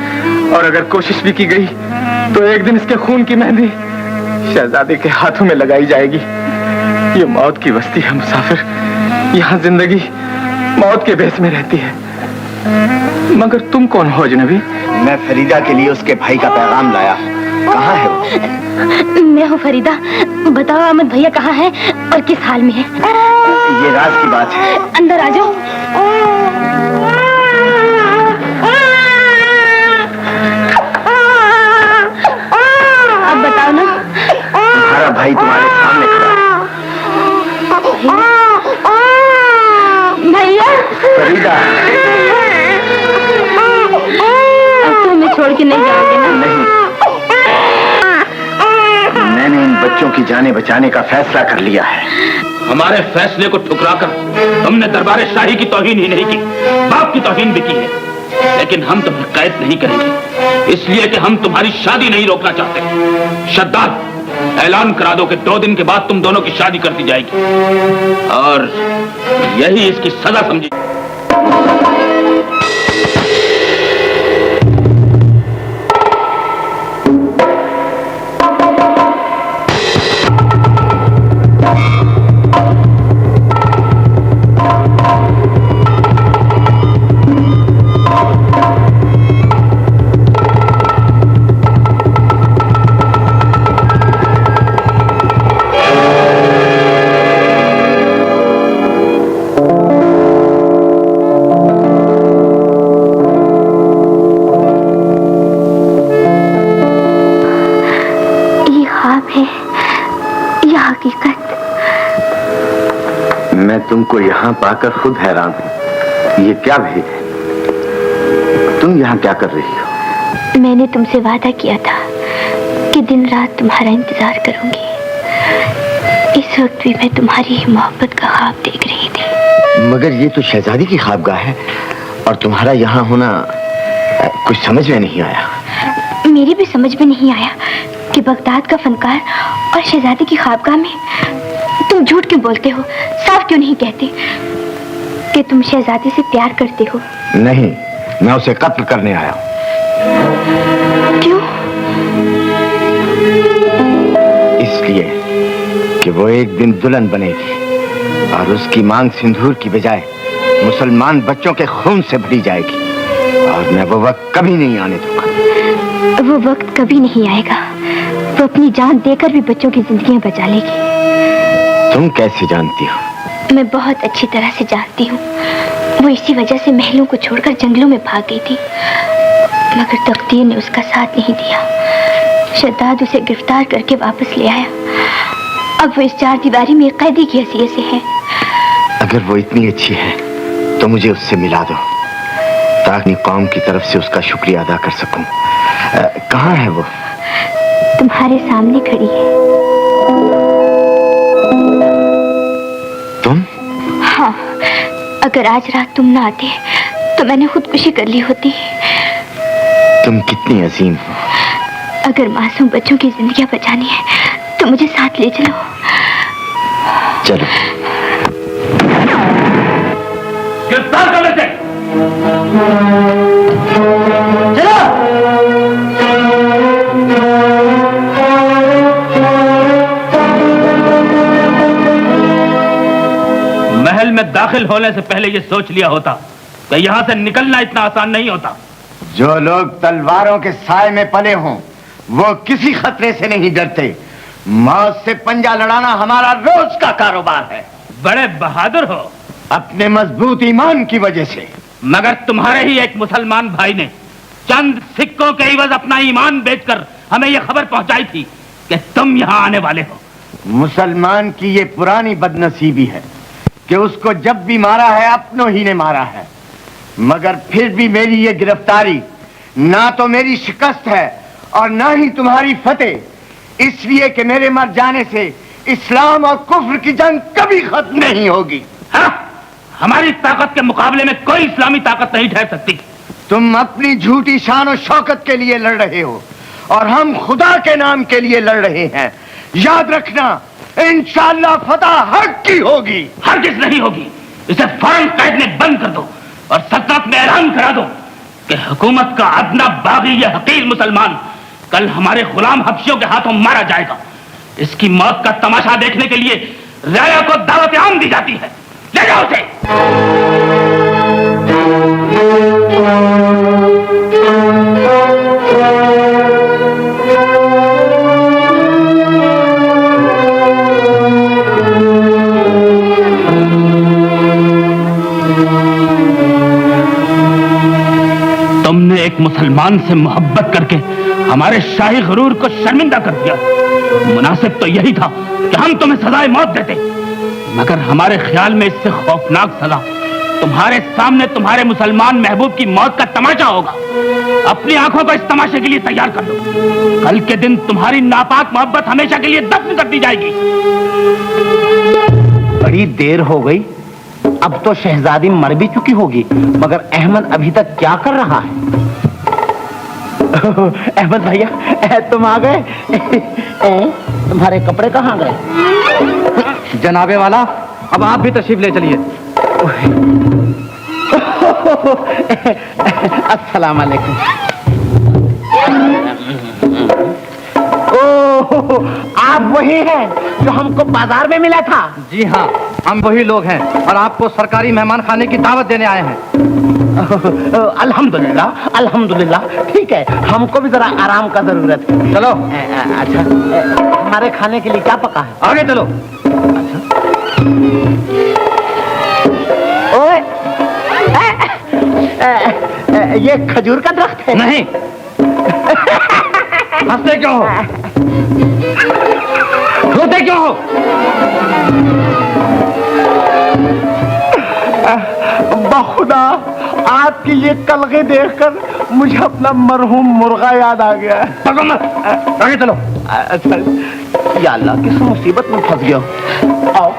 और अगर कोशिश भी की गई तो एक दिन इसके खून की मेहंदी शहजादे के हाथों में लगाई जाएगी। ये मौत की बस्ती है मुसाफिर, यहाँ जिंदगी मौत के भेस में रहती है। मगर तुम कौन हो अजनबी? मैं फरीदा के लिए उसके भाई का पैगाम लाया। कहाँ है वो? मैं हूँ फरीदा। बताओ अहमद भैया कहाँ है और किस हाल में है? ये राज की बात है। अंदर आ जाओ। अब बताओ ना। तुम्हारा भाई तुम्हारे सामने खड़ा है। भैया। फरीदा, अब तो हमें छोड़ के नहीं जाओगे ना? नहीं, मैंने इन बच्चों की जानें बचाने का फैसला कर लिया है। हमारे फैसले को ठुकराकर तुमने दरबार शाही की तौहीन ही नहीं की, बाप की तौहीन भी की है। लेकिन हम तुम्हें कैद नहीं करेंगे, इसलिए कि हम तुम्हारी शादी नहीं रोकना चाहते। शद्दाद, ऐलान करा दो कि 2 दिन के बाद तुम दोनों की शादी कर दी जाएगी, और यही इसकी सजा समझी। मैं तुमको यहाँ पाकर खुद हैरान हूँ। ये क्या भेद है? तुम यहाँ क्या कर रही हो? मैंने तुमसे वादा किया था कि दिन रात तुम्हारा इंतजार करूंगी। इस वक्त भी मैं तुम्हारी ही मोहब्बत का ख्वाब देख रही थी। मगर ये तो शहजादी की ख्वाबगाह है, और तुम्हारा यहाँ होना कुछ समझ में नहीं आया। मेरी भी समझ में नहीं आया कि बगदाद का फनकार और शहजादी की ख्वाबगाह में तुम झूठ क्यों बोलते हो? साफ क्यों नहीं कहते कि तुम शहजादी से प्यार करते हो? नहीं, मैं उसे कत्ल करने आया हूँ। क्यों? इसलिए कि वो एक दिन दुल्हन बनेगी और उसकी मांग सिंदूर की बजाय मुसलमान बच्चों के खून से भरी जाएगी, और मैं वो वक्त कभी नहीं आने दूंगा। वो वक्त कभी नहीं आएगा। वो अपनी जान देकर भी बच्चों की जिंदगियां बचा लेगी। तुम कैसे जानती हो? मैं बहुत अच्छी तरह से जानती हूँ। वो इसी वजह से महलों को छोड़कर जंगलों में भाग गई थी, मगर तकदीर ने उसका साथ नहीं दिया। शद्दाद उसे गिरफ्तार करके वापस ले आया अब वो इस चार दीवारी में कैदी की हैसियत से है। अगर वो इतनी अच्छी है तो मुझे उससे मिला दो ताकि कौम की तरफ से उसका शुक्रिया अदा कर सकूं। कहाँ है वो? तुम्हारे सामने खड़ी है। तुम? हाँ, अगर आज रात तुम ना आते तो मैंने खुदकुशी कर ली होती। तुम कितनी अजीम हो। अगर मासूम बच्चों की जिंदगी बचानी है तो मुझे साथ ले चलो। चलो। गिरफ्तार कर लेते। चलो। महल में दाखिल होने से पहले ये सोच लिया होता कि यहाँ से निकलना इतना आसान नहीं होता। जो लोग तलवारों के साए में पले हों वो किसी खतरे से नहीं डरते। मौत से पंजा लड़ाना हमारा रोज का कारोबार है। बड़े बहादुर हो। अपने मजबूत ईमान की वजह से। मगर तुम्हारे ही एक मुसलमान भाई ने चंद सिक्कों के इवज अपना ईमान बेचकर हमें यह खबर पहुंचाई थी कि तुम यहाँ आने वाले हो। मुसलमान की ये पुरानी बदनसीबी है कि उसको जब भी मारा है अपनों ही ने मारा है। मगर फिर भी मेरी ये गिरफ्तारी ना तो मेरी शिकस्त है और ना ही तुम्हारी फतेह, इसलिए कि मेरे मर जाने से इस्लाम और कुफ्र की जंग कभी खत्म नहीं होगी। हाँ, हमारी ताकत के मुकाबले में कोई इस्लामी ताकत नहीं ठहर सकती। तुम अपनी झूठी शान और शौकत के लिए लड़ रहे हो और हम खुदा के नाम के लिए लड़ रहे हैं। याद रखना, इंशाअल्लाह फतह हक की होगी। हरगिज़ नहीं होगी। इसे फौरन कैद में बंद कर दो और सल्तनत में ऐलान करा दो कि हुकूमत का अदना बागी यह हकीर मुसलमान कल हमारे गुलाम हबशियों के हाथों मारा जाएगा। इसकी मौत का तमाशा देखने के लिए राया को दावत आम दी जाती है। ले जाओ उसे। तुमने एक मुसलमान से मोहब्बत करके हमारे शाही गुरूर को शर्मिंदा कर दिया। मुनासिब तो यही था कि हम तुम्हें सजाए मौत देते, मगर हमारे ख्याल में इससे खौफनाक सजा तुम्हारे सामने तुम्हारे मुसलमान महबूब की मौत का तमाशा होगा। अपनी आंखों को इस तमाशे के लिए तैयार कर लो। कल के दिन तुम्हारी नापाक मोहब्बत हमेशा के लिए दफन कर दी जाएगी। बड़ी देर हो गई, अब तो शहजादी मर भी चुकी होगी, मगर अहमद अभी तक क्या कर रहा है? अहमद भैया, तुम आ गए? तुम्हारे कपड़े कहाँ गए? जनाबे वाला, अब आप भी तशरीफ ले चलिए। अस्सलाम वालेकुम। आप वही हैं जो हमको बाजार में मिला था? जी हाँ, हम वही लोग हैं और आपको सरकारी मेहमान खाने की दावत देने आए हैं। अल्हम्दुलिल्लाह, अल्हम्दुलिल्लाह। ठीक है, हमको भी जरा आराम का जरूरत है। चलो। अच्छा, हमारे खाने के लिए क्या पका है? आगे चलो। अच्छा। ओए, ये खजूर का दरख्त है? नहीं। हंसते क्यों हो? रोते क्यों हो? बखुदा, आपकी ये कलगे देखकर मुझे अपना मरहूम मुर्गा याद आ गया। आगे चलो। अच्छा, या अल्लाह, किस मुसीबत में फंस गया। आओ।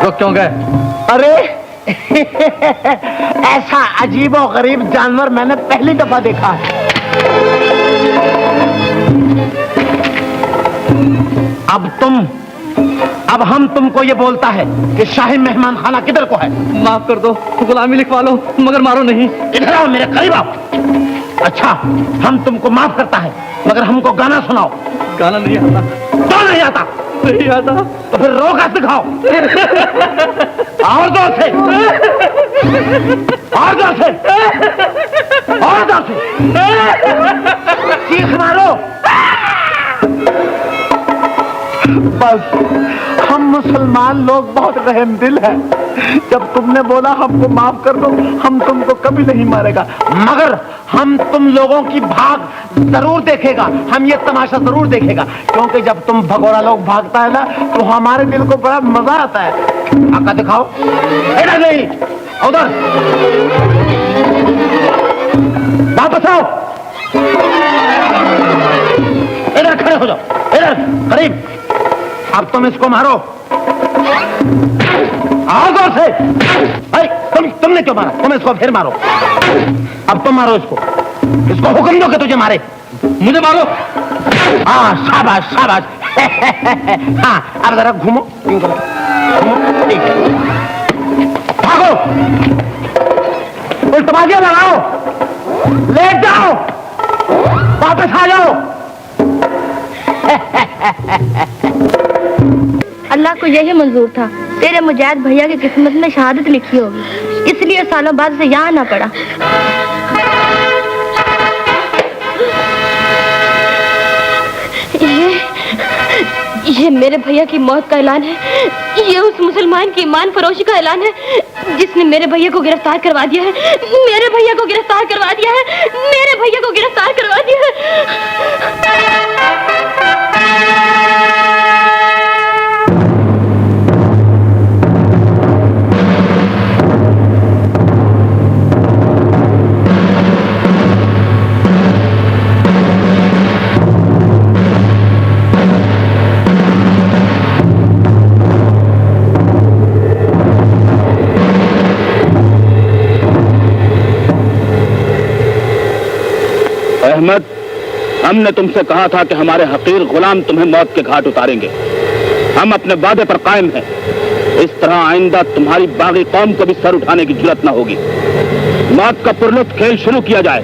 रुक क्यों गए? अरे ऐसा अजीब और गरीब जानवर मैंने पहली दफा देखा है। अब हम तुमको ये बोलता है कि शाही मेहमान खाना किधर को है? माफ कर दो, गुलामी लिखवा लो, मगर मारो नहीं। इधर आओ, मेरे करीब आओ। अच्छा, हम तुमको माफ करता है, मगर हमको गाना सुनाओ। गाना नहीं आता। क्यों नहीं आता? नहीं आता। तो फिर रो का सिखाओ। और जोर से, और जोर से, और जोर से चीख मारो। बस, हम मुसलमान लोग बहुत रहमदिल हैं। जब तुमने बोला हमको माफ कर दो, हम तुमको कभी नहीं मारेगा, मगर हम तुम लोगों की भाग जरूर देखेगा, हम ये तमाशा जरूर देखेगा, क्योंकि जब तुम भगोड़ा लोग भागता है ना तो हमारे दिल को बड़ा मजा आता है। आका दिखाओ, इधर नहीं, उधर वापस आओ, इधर खड़े हो जाओ, इधर करीब। अब तुम इसको मारो, आओ गौर से। भाई तुमने क्यों मारा? तुम इसको फिर मारो। अब तुम मारो इसको, इसको हुक्म दो कि तुझे मारे। मुझे मारो। हाँ शाबाश शाबाश। हाँ अब जरा घूमो, घूमो, ठीक है। भागो, उल्टबाजियां लगाओ, लेट जाओ, वापस आ जाओ। अल्लाह को यही मंजूर था तेरे मुजाहिद भैया की किस्मत में शहादत लिखी होगी, इसलिए सालों बाद से यहाँ ना पड़ा। ये मेरे भैया की मौत का ऐलान है, ये उस मुसलमान की ईमान फरोशी का ऐलान है जिसने मेरे भैया को गिरफ्तार करवा दिया है, मेरे भैया को गिरफ्तार करवा दिया है, मेरे भैया को गिरफ्तार करवा दिया है। अहमद, हमने तुमसे कहा था कि हमारे हकीर गुलाम तुम्हें मौत के घाट उतारेंगे। हम अपने वादे पर कायम हैं। इस तरह आइंदा तुम्हारी बागी कौम को भी सर उठाने की जरूरत न होगी। मौत का पुरलुत्फ खेल शुरू किया जाए।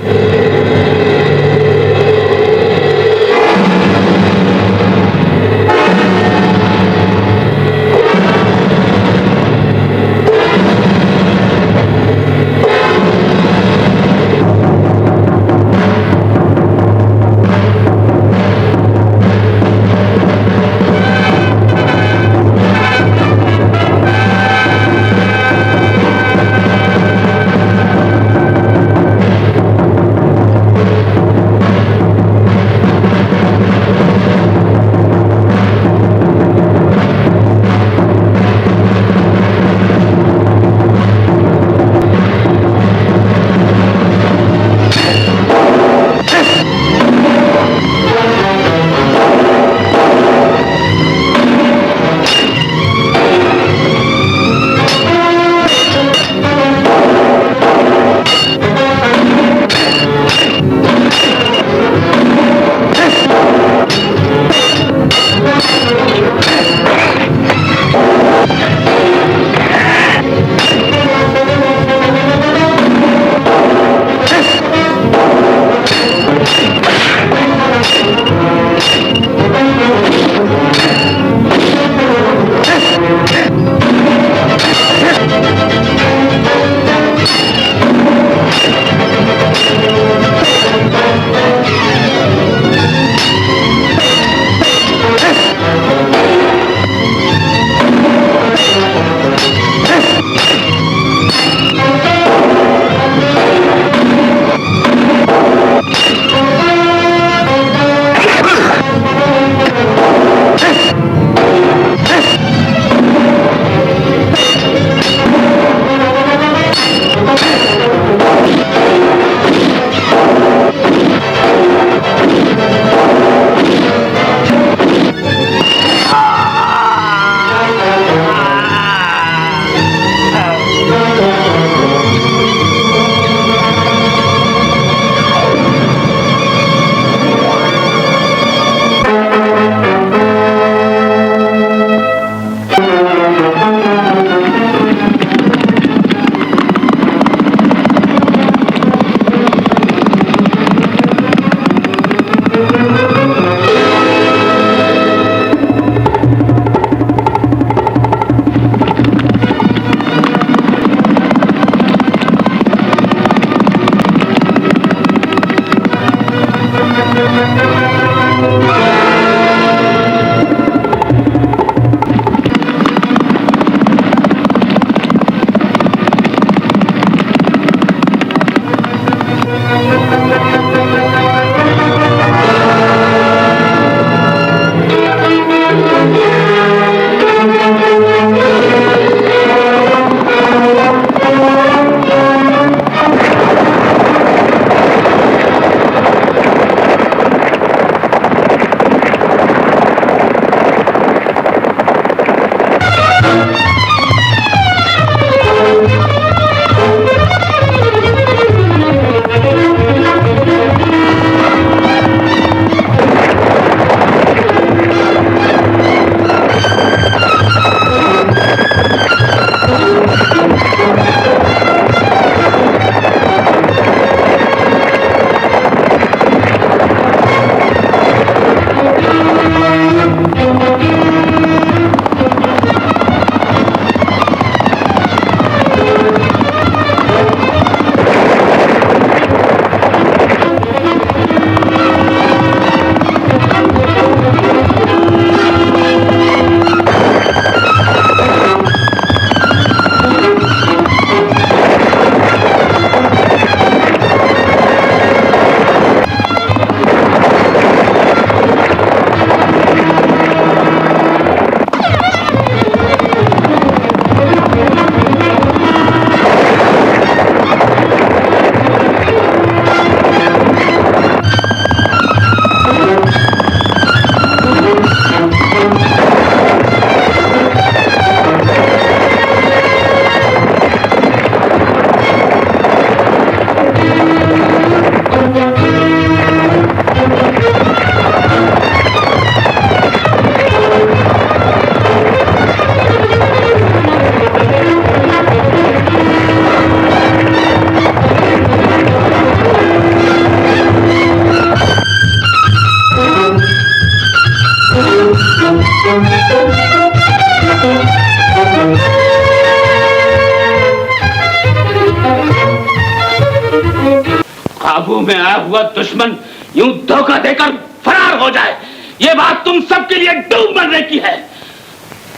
काबू में आया हुआ दुश्मन यूं धोखा देकर फरार हो जाए, ये बात तुम सबके लिए डूब मरने की है।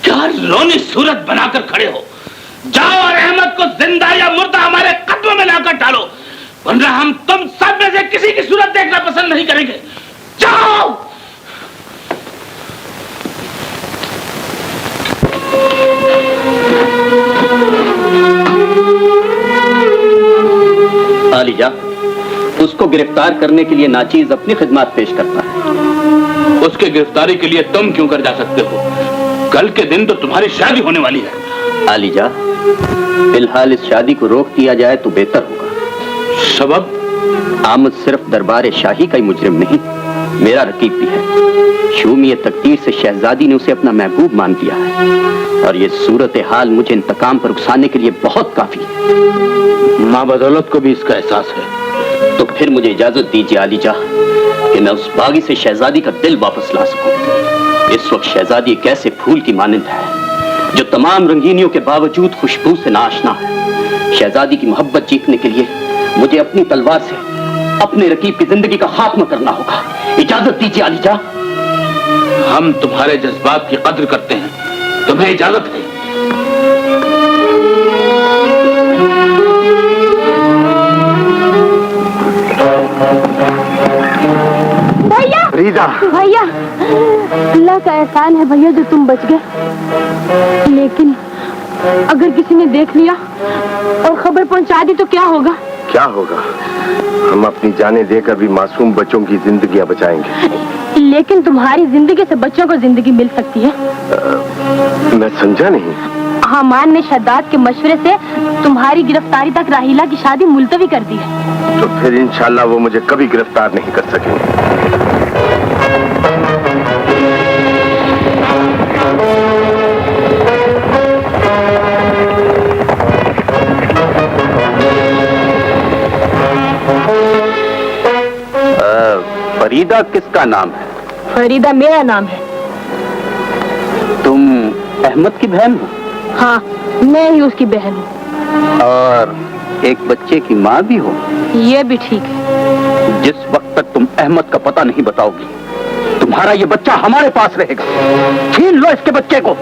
क्या रोनी सूरत बनाकर खड़े हो? जाओ और अहमद को जिंदा या मुर्दा हमारे कदमों में लाकर डालो, वरना हम तुम सब में से किसी की सूरत देखना पसंद नहीं करेंगे। जाओ। आलिजा, उसको गिरफ्तार करने के लिए नाचीज अपनी खिदमत पेश करता है। उसके गिरफ्तारी के लिए तुम क्यों कर जा सकते हो? कल के दिन तो तुम्हारी शादी होने वाली है। आलिजा, फिलहाल इस शादी को रोक दिया जाए तो बेहतर होगा। सबब? आमद सिर्फ दरबार शाही का ही मुजरिम नहीं, मेरा रकीब भी है। शूमियत तकदीर से शहजादी ने उसे अपना महबूब मान लिया है, और ये सूरत हाल मुझे इंतकाम पर उकसाने के लिए बहुत काफी है। माँ बदौलत को भी इसका एहसास है। तो फिर मुझे इजाजत दीजिए आलिजा कि मैं उस बागी से शहजादी का दिल वापस ला सकूं। इस वक्त शहजादी एक ऐसे फूल की मानंद है जो तमाम रंगीनियों के बावजूद खुशबू से नाआशना है। शहजादी की मोहब्बत जीतने के लिए मुझे अपनी तलवार से अपने रकीब की जिंदगी का खात्मा करना होगा। इजाजत दीजिए आलिजा। हम तुम्हारे जज्बात की कद्र करते हैं, तुम्हें इजाजत है। भैया, फरीदा, भैया, अल्लाह का एहसान है भैया जो तुम बच गए। लेकिन अगर किसी ने देख लिया और खबर पहुंचा दी तो क्या होगा? क्या होगा? हम अपनी जानें देकर भी मासूम बच्चों की जिंदगियां बचाएंगे। लेकिन तुम्हारी जिंदगी से बच्चों को जिंदगी मिल सकती है। मैं समझा नहीं। हमान ने शद्दाद के मशवरे से तुम्हारी गिरफ्तारी तक राहिला की शादी मुलतवी कर दी है। तो फिर इंशाल्लाह वो मुझे कभी गिरफ्तार नहीं कर सकेंगे। फरीदा किसका नाम है? फरीदा मेरा नाम है। तुम अहमद की बहन हो? हाँ, मैं ही उसकी बहन हूँ। और एक बच्चे की माँ भी हो? ये भी ठीक है। जिस वक्त तक तुम अहमद का पता नहीं बताओगी, तुम्हारा ये बच्चा हमारे पास रहेगा। छीन लो इसके बच्चे को।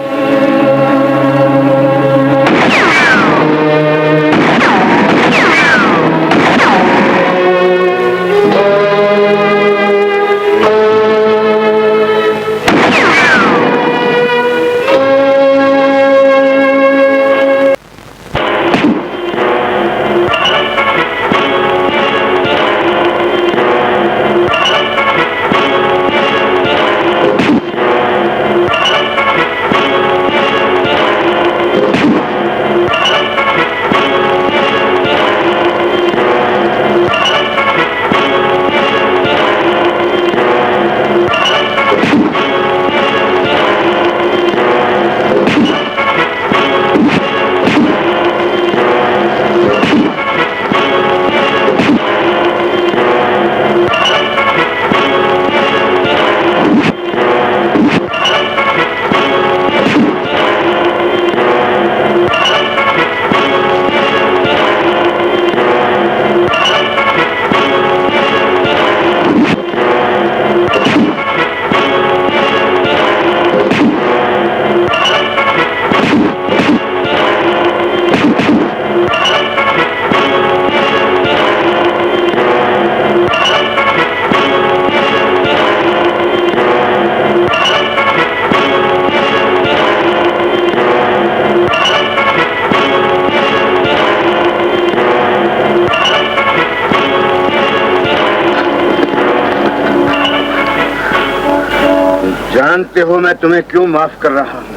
जानते हो मैं तुम्हें क्यों माफ कर रहा हूँ?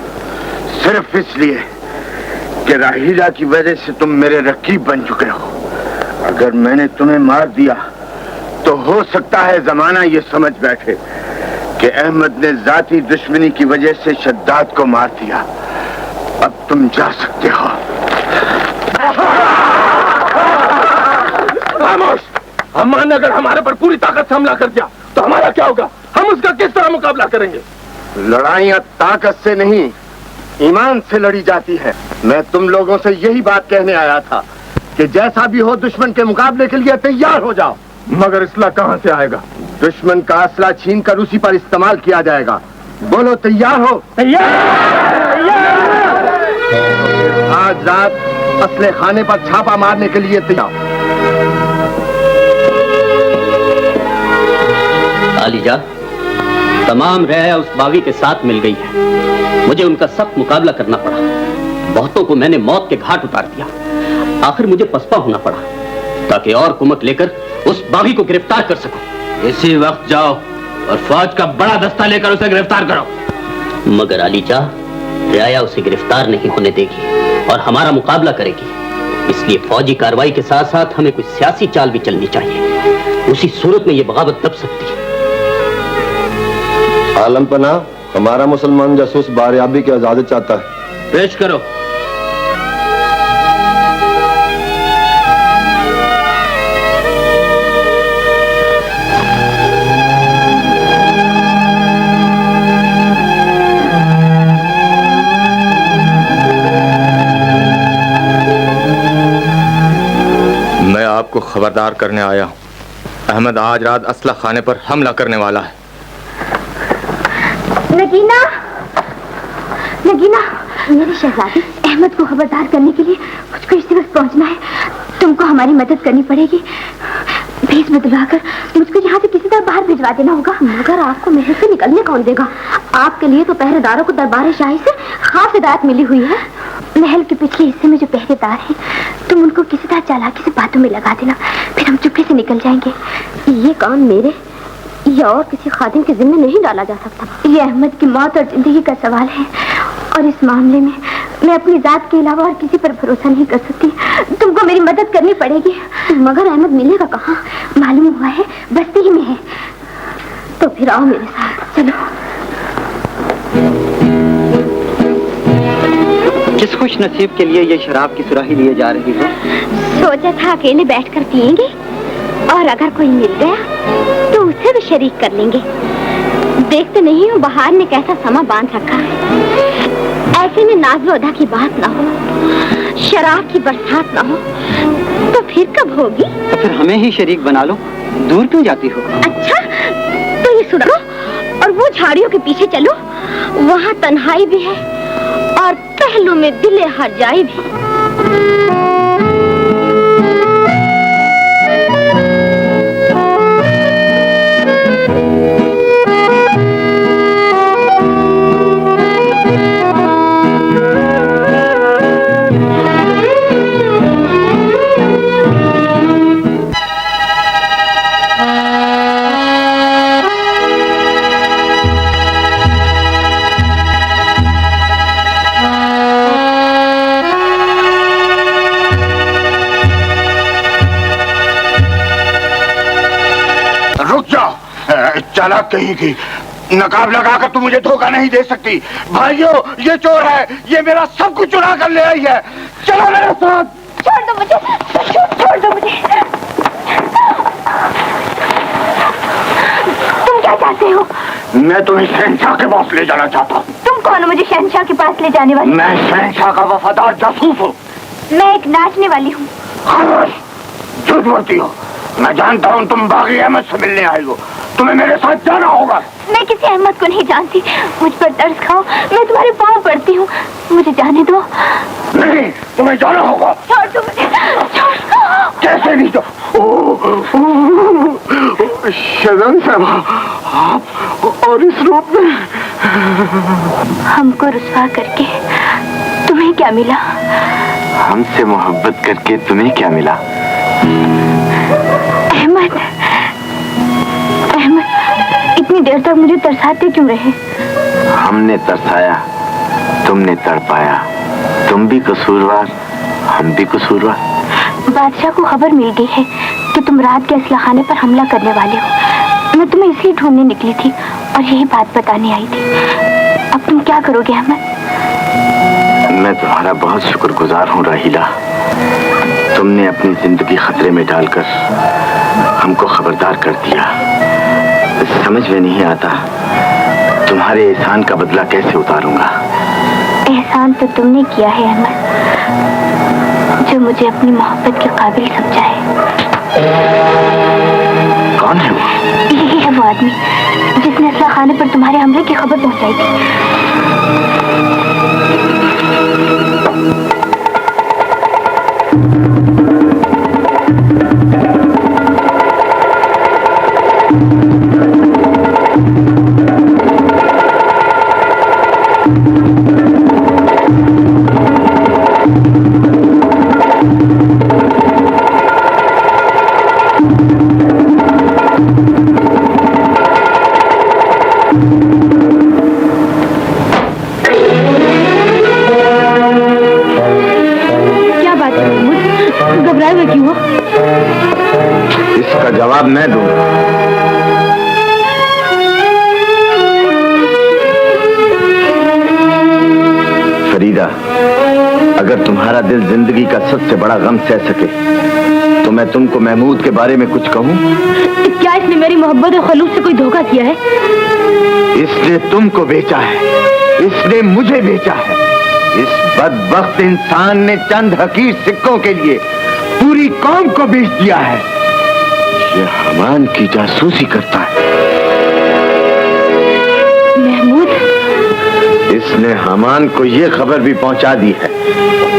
सिर्फ इसलिए कि राहिला की वजह से तुम मेरे रकीब बन चुके हो। अगर मैंने तुम्हें मार दिया तो हो सकता है जमाना ये समझ बैठे कि अहमद ने जाती दुश्मनी की वजह से शद्दाद को मार दिया। अब तुम जा सकते हो। खामोश! अम्मान ने अगर हमारे पर पूरी ताकत से हमला कर दिया तो हमारा क्या होगा? हम उसका किस तरह मुकाबला करेंगे? लड़ाइयाँ ताकत से नहीं, ईमान से लड़ी जाती है। मैं तुम लोगों से यही बात कहने आया था कि जैसा भी हो दुश्मन के मुकाबले के लिए तैयार हो जाओ। मगर असला कहां से आएगा? दुश्मन का असला छीन कर उसी पर इस्तेमाल किया जाएगा। बोलो तैयार हो? तैयार। आज रात असले खाने पर छापा मारने के लिए तैयार। आलिजा, तमाम रियाया उस बागी के साथ मिल गई है। मुझे उनका सख्त मुकाबला करना पड़ा। बहुतों को मैंने मौत के घाट उतार दिया। आखिर मुझे पसपा होना पड़ा ताकि और कुमक लेकर उस बागी को गिरफ्तार कर सकूं। इसी वक्त जाओ और फौज का बड़ा दस्ता लेकर उसे गिरफ्तार करो। मगर आलिजा, रियाया उसे गिरफ्तार नहीं होने देगी और हमारा मुकाबला करेगी। इसलिए फौजी कार्रवाई के साथ साथ हमें कुछ सियासी चाल भी चलनी चाहिए। उसी सूरत में ये बगावत दब सकती है। आलम पना, हमारा मुसलमान जासूस बारियाबी की इजाजत चाहता है। पेश करो। मैं आपको खबरदार करने आया हूँ। अहमद आज रात असला खाने पर हमला करने वाला है। नगीना, नगीना, मेरी शहजादी, अहमद को खबरदार करने के लिए मुझको इसी वक्त पहुंचना है। तुमको हमारी मदद करनी पड़ेगी। भेस बदलवाकर मुझको यहाँ से किसी तरह बाहर भिजवा देना होगा। मगर आपको महल से निकलने कौन देगा? आपके लिए तो पहरेदारों को दरबार शाही से खास हिदायत मिली हुई है। महल के पिछले हिस्से में जो पहरेदार हैं, तुम उनको किसी तरह चालाकी से बातों में लगा देना, फिर हम चुपके से निकल जाएंगे। ये काम मेरे या और किसी खादिम के जिम्मे नहीं डाला जा सकता। ये अहमद की मौत और जिंदगी का सवाल है और इस मामले में मैं अपनी जात के अलावा और किसी पर भरोसा नहीं कर सकती। तुमको मेरी मदद करनी पड़ेगी। मगर अहमद मिलेगा कहाँ? मालूम हुआ है बस्ती ही में है। तो फिर आओ मेरे साथ, चलो। किस खुश नसीब के लिए ये शराब की सुराही लिए जा रही हो? सोचा था अकेले बैठकर पिएंगे और अगर कोई मिल गया तो उसे भी शरीक कर लेंगे। देखते नहीं हो बहार ने कैसा समा बांध रखा है। ऐसे में नाज़ो अदा की बात ना हो, शराब की बरसात ना हो, तो फिर कब होगी? तो फिर हमें ही शरीक बना लो। दूर क्यों जाती हो? अच्छा, तो ये सुनो और वो झाड़ियों के पीछे चलो। वहाँ तन्हाई भी है और पहलू में दिले हर जाए भी। चालाक कहीं की, नकाब लगाकर तुम मुझे धोखा नहीं दे सकती। भाइयों, ये चोर है, ये मेरा सब कुछ चुरा कर ले आई है। चलो मेरे साथ। छोड़ दो मुझे, छोड़ दो मुझे। तुम क्या चाहते हो? मैं तुम्हें शहंशाह के पास ले जाना चाहता हूँ। तुम कौन हो मुझे शहंशाह के पास ले जाने वाली? मैं शहंशाह का वफादार जासूस हूँ। मैं एक नाचने वाली हूँ। झूठ बोलती हो। मैं जानता हूँ तुम बागी अहमद से मिलने आई हो। तुम्हें मेरे साथ जाना होगा। मैं किसी अहमद को नहीं जानती। मुझ पर तरस खाओ, मैं तुम्हारे पाँव पड़ती हूँ। मुझे जाने दो। नहीं, तुम्हें जाना होगा। छोड़ दो मुझे, छोड़। कैसे नहीं तो? शजन साहबा, आप और इस रूप में हमको रुसवा करके तुम्हें क्या मिला? हमसे मोहब्बत करके तुम्हें क्या मिला? अहमद, अहमद, इतनी देर तक मुझे तरसाते क्यों रहे? हमने तरसाया, तुमने तड़पाया। तुम भी कसूरवार, हम भी कसूरवार। बादशाह को खबर मिल गई है कि तुम रात के असला खाने पर हमला करने वाले हो। मैं तुम्हें इसलिए ढूंढने निकली थी और यही बात बताने आई थी। अब तुम क्या करोगे अहमद? मैं तुम्हारा बहुत शुक्रगुजार हूँ राहिला। तुमने अपनी जिंदगी खतरे में डालकर हमको खबरदार कर दिया। समझ में नहीं आता तुम्हारे एहसान का बदला कैसे उतारूंगा। एहसान तो तुमने किया है अहमद, जो मुझे अपनी मोहब्बत के काबिल समझा है। कौन है वो? यही है वो आदमी जिसने असला खाने पर तुम्हारे हमले की खबर पहुंचाई थी। इसका जवाब मैं दूंगा। फरीदा, अगर तुम्हारा दिल जिंदगी का सबसे बड़ा गम सह सके तो मैं तुमको महमूद के बारे में कुछ कहूं? क्या इसने मेरी मोहब्बत और खलूस से कोई धोखा किया है? इसने तुमको बेचा है, इसने मुझे बेचा है। इस बदबख्त इंसान ने चंद हकीर सिक्कों के लिए पूरी कौम को बेच दिया है। ये हमान की जासूसी करता है। महमूद, इसने हमान को ये खबर भी पहुंचा दी है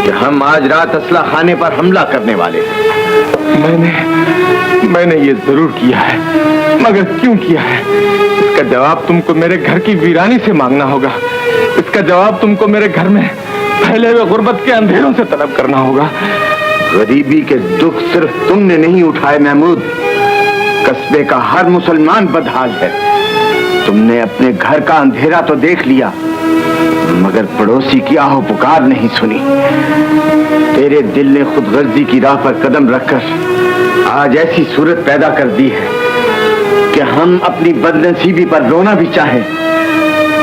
कि हम आज रात असला खाने पर हमला करने वाले हैं। मैंने ये जरूर किया है, मगर क्यों किया है इसका जवाब तुमको मेरे घर की वीरानी से मांगना होगा। इसका जवाब तुमको मेरे घर में फैले हुए गुर्बत के अंधेरों से तलब करना होगा। गरीबी के दुख सिर्फ तुमने नहीं उठाए महमूद, कस्बे का हर मुसलमान बदहाल है। तुमने अपने घर का अंधेरा तो देख लिया, मगर पड़ोसी की आहो पुकार नहीं सुनी। तेरे दिल ने खुदगर्जी की राह पर कदम रखकर आज ऐसी सूरत पैदा कर दी है कि हम अपनी बदनसीबी पर रोना भी चाहें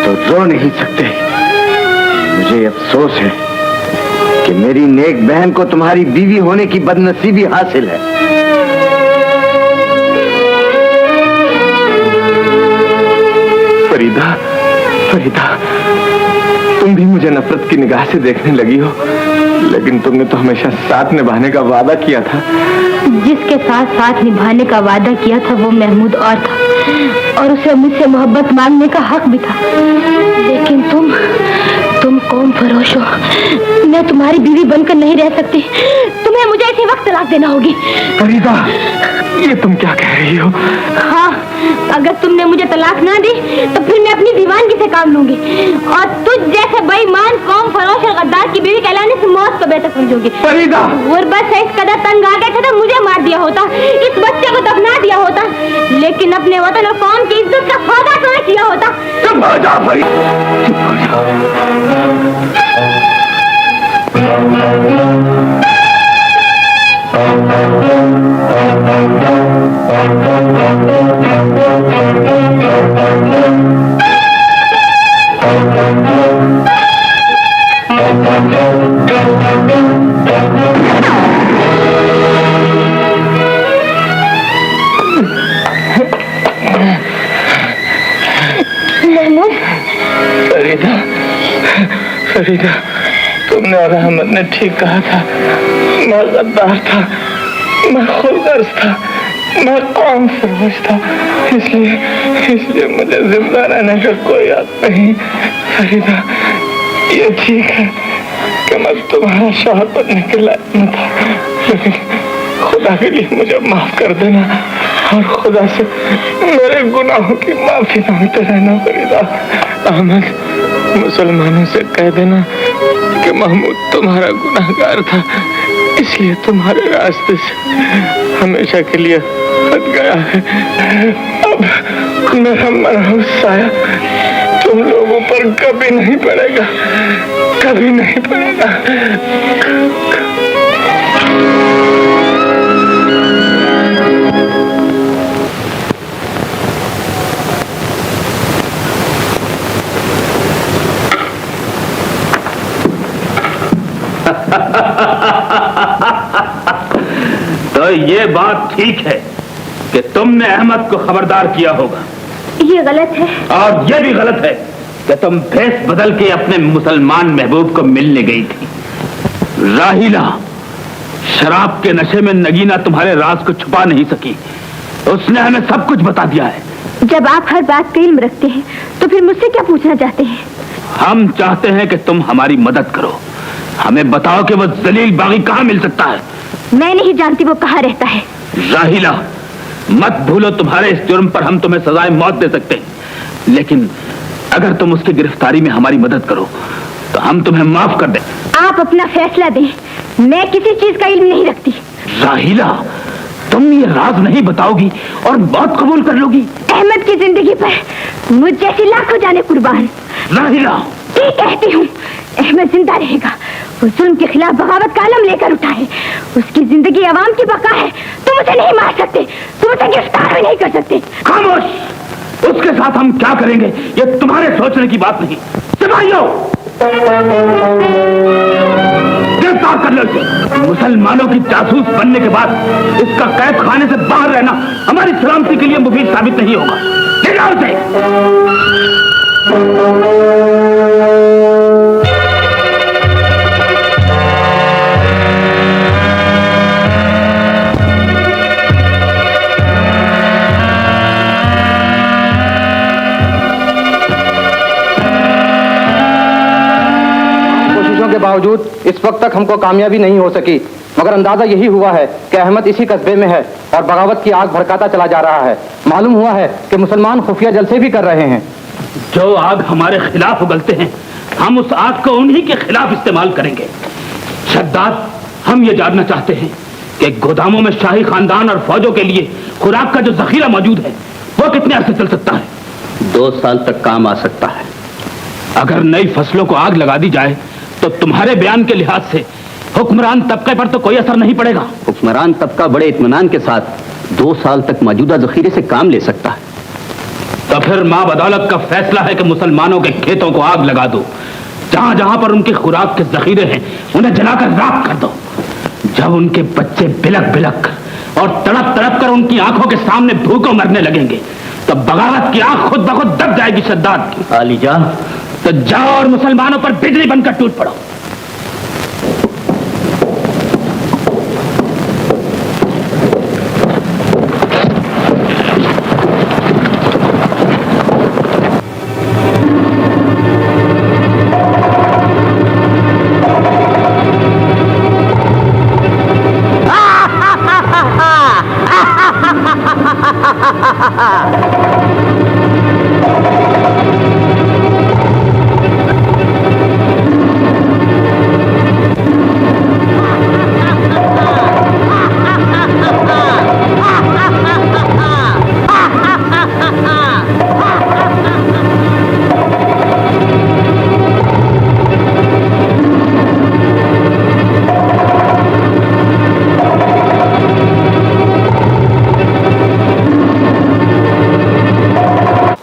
तो रो नहीं सकते। मुझे अफसोस है कि मेरी नेक बहन को तुम्हारी बीवी होने की बदनसीबी हासिल है। फरीदा, फरीदा, तुम भी मुझे नफरत की निगाह से देखने लगी हो, लेकिन तुमने तो हमेशा साथ निभाने का वादा किया था। जिसके साथ साथ निभाने का वादा किया था वो महमूद और था, और उसे मुझसे मोहब्बत मांगने का हक भी था। लेकिन तुम कौम फरोश हो। मैं तुम्हारी बीवी बनकर नहीं रह सकती। तुम्हें मुझे इसी वक्त तलाक देना होगी। फरीदा, ये तुम क्या कह रही हो? हाँ, अगर तुमने मुझे तलाक ना दी तो फिर मैं अपनी दीवानगी से काम लूंगी और तुझ जैसे बेईमान कौम फरोश और गद्दार की बीवी कहलाने से मौत को बेहतर समझूंगी। फरीदा, गुर्बत से इस कदर तंग आ गए थे तो मुझे मार दिया होता, इस बच्चे को दफना दिया होता, लेकिन अपने वतन और कौम की इज्जत का सौदा तो किया होता। चुप हो जा फरीदा, चुप हो जा। फरीदा, फरीदा, तुमने और अहमद ने ठीक कहा था। मैं गद्दार था, मैं खुदगर्ज था, मैं कौम फरोश था, इसलिए मुझे जिंदा रहने का कोई हक नहीं। फरीदा, ये ठीक है कि मैं तुम्हारा शौहर बनने के लायक न था, लेकिन खुदा के लिए मुझे माफ कर देना और खुदा से मेरे गुनाहों की माफी मांगते रहना। फरीदा, अहमद, मुसलमानों से कह देना कि महमूद तुम्हारा गुनाहगार था, इसलिए तुम्हारे रास्ते से हमेशा के लिए हट गया है। अब मेरा मनहूस साया तुम लोगों पर कभी नहीं पड़ेगा, कभी नहीं पड़ेगा। तो ये बात ठीक है कि तुमने अहमद को खबरदार किया होगा। ये गलत है। और ये भी गलत है कि तुम भेष बदल के अपने मुसलमान महबूब को मिलने गई थी। राहिला, शराब के नशे में नगीना तुम्हारे राज को छुपा नहीं सकी, उसने हमें सब कुछ बता दिया है। जब आप हर बात का इल्म रखते हैं तो फिर मुझसे क्या पूछना चाहते हैं? हम चाहते हैं कि तुम हमारी मदद करो। हमें बताओ कि वो जलील बागी कहाँ मिल सकता है। मैं नहीं जानती वो कहाँ रहता है। राहिला, मत भूलो तुम्हारे इस जुर्म पर हम तुम्हें सजाए मौत दे सकते हैं, लेकिन अगर तुम उसकी गिरफ्तारी में हमारी मदद करो तो हम तुम्हें माफ कर दें। आप अपना फैसला दें, मैं किसी चीज का इल्म नहीं रखती। राहिला, तुम ये राज नहीं बताओगी और मौत कबूल कर लोगी? अहमद की जिंदगी पर मुझ जैसी लाखों जाने कुर्बान। राहिला, ठीक कहती हूँ, अहमद जिंदा रहेगा। वो जुल्म के खिलाफ बगावत का आलम लेकर उठा है। उसकी जिंदगी अवाम की बका है। तुम उसे नहीं मार सकते, तुम उसे गिरफ्तार भी नहीं कर सकते। खामोश! उसके साथ हम क्या करेंगे ये तुम्हारे सोचने की बात नहीं। सिपाहियों, गिरफ्तार कर लो इसे। मुसलमानों की जासूस बनने के बाद इसका कैद खाने से बाहर रहना हमारी सलामती के लिए मुफीद साबित नहीं होगा। ले जाओ इसे। के बावजूद इस वक्त तक हमको कामयाबी नहीं हो सकी, मगर अंदाजा यही हुआ है कि अहमद इसी कस्बे में है और बगावत की आग भड़काता चला जा रहा है। मालूम हुआ है कि मुसलमान खुफिया जलसे भी कर रहे हैं। जो आग हमारे खिलाफ उगलते हैं, हम उस आग को उन्हीं के खिलाफ इस्तेमाल करेंगे। शद्दाद, हम ये जानना चाहते हैं कि गोदामों में शाही खानदान और फौजों के लिए खुराक का जो जखीरा मौजूद है वो कितने अरसे चल सकता है? 2 साल तक काम आ सकता है। अगर नई फसलों को आग लगा दी जाए तो तुम्हारे बयान के लिहाज से हुक्मरान तबके पर तो कोई असर नहीं पड़ेगा। हुक्मरान तबका बड़े इत्मीनान के साथ 2 साल तक मौजूदा जखीरे से काम ले सकता है। तो फिर मां बदौलत का फैसला है कि मुसलमानों के खेतों को आग लगा दो। जहां जहां पर उनके खुराक के जखीरे हैं उन्हें जलाकर राख कर दो। जब उनके बच्चे बिलक बिलक कर और तड़प तड़प कर उनकी आंखों के सामने भूखों मरने लगेंगे तब बगावत की आग खुद ब खुद दब जाएगी। शद्दाद की आलीजा, तो जाओ और मुसलमानों पर बिजली बनकर टूट पड़ो।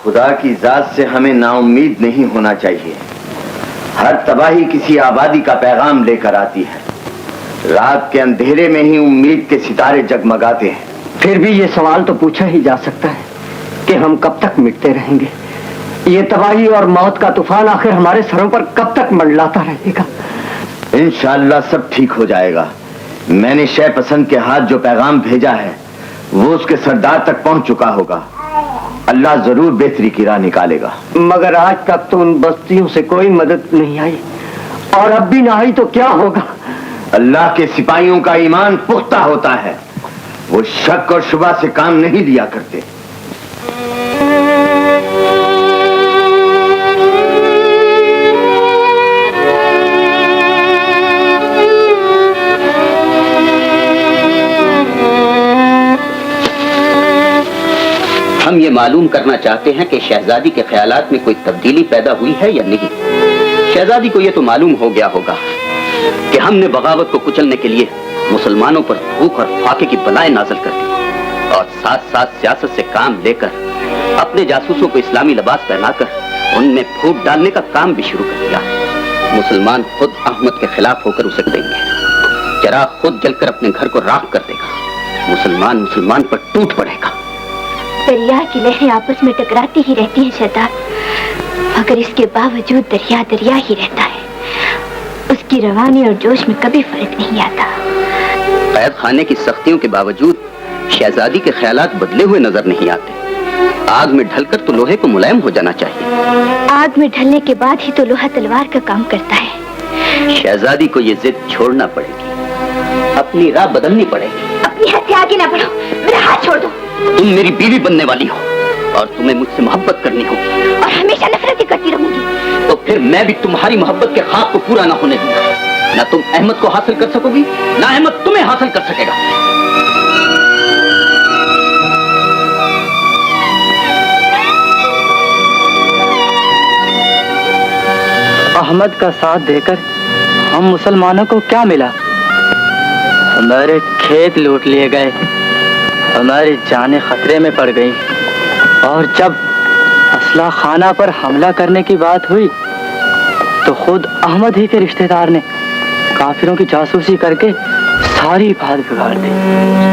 खुदा की जात से हमें नाउम्मीद नहीं होना चाहिए। हर तबाही किसी आबादी का पैगाम लेकर आती है। रात के अंधेरे में ही उम्मीद के सितारे जगमगाते हैं। फिर भी ये सवाल तो पूछा ही जा सकता है कि हम कब तक मिटते रहेंगे। ये तबाही और मौत का तूफान आखिर हमारे सरों पर कब तक मंडलाता रहेगा? इंशाअल्लाह सब ठीक हो जाएगा। मैंने शह पसंद के हाथ जो पैगाम भेजा है वो उसके सरदार तक पहुंच चुका होगा। अल्लाह जरूर बेहतरी की राह निकालेगा। मगर आज तक तो उन बस्तियों से कोई मदद नहीं आई, और अब भी ना आई तो क्या होगा? अल्लाह के सिपाहियों का ईमान पुख्ता होता है। वो शक और शुबा से काम नहीं लिया करते। हम ये मालूम करना चाहते हैं कि शहजादी के ख्यालात में कोई तब्दीली पैदा हुई है या नहीं। शहजादी को ये तो मालूम हो गया होगा कि हमने बगावत को कुचलने के लिए मुसलमानों पर भूख और फाके की बलाएं नाज़िल कर दी और साथ साथ सियासत से काम लेकर अपने जासूसों को इस्लामी लिबास पहनाकर उनमें फूट डालने का काम भी शुरू कर दिया। मुसलमान खुद अहमद के खिलाफ होकर उसे देंगे। चिराग खुद जलकर अपने घर को राख कर देगा। मुसलमान मुसलमान पर टूट पड़ेगा। दरिया की लहरें आपस में टकराती ही रहती हैं शहजाद, मगर इसके बावजूद दरिया दरिया ही रहता है। उसकी रवानी और जोश में कभी फर्क नहीं आता। कैद खाने की सख्तियों के बावजूद शहजादी के ख्यालात बदले हुए नजर नहीं आते। आग में ढलकर तो लोहे को मुलायम हो जाना चाहिए। आग में ढलने के बाद ही तो लोहा तलवार का काम करता है। शहजादी को ये जिद छोड़ना पड़ेगी, अपनी राह बदलनी पड़ेगी। अपनी हद से आगे ना बढ़ो, मेरा हाथ छोड़ दो। तुम मेरी बीवी बनने वाली हो और तुम्हें मुझसे मोहब्बत करनी होगी और हमेशा नफरत ही करती रहूंगी। तो फिर मैं भी तुम्हारी मोहब्बत के ख्वाब को पूरा ना होने दूंगा। ना तुम अहमद को हासिल कर सकोगी, ना अहमद तुम्हें हासिल कर सकेगा। अहमद का साथ देकर हम मुसलमानों को क्या मिला? हमारे खेत लूट लिए गए, हमारी जानें खतरे में पड़ गई, और जब असला खाना पर हमला करने की बात हुई तो खुद अहमद ही के रिश्तेदार ने काफिरों की जासूसी करके सारी बात बिगाड़ दी।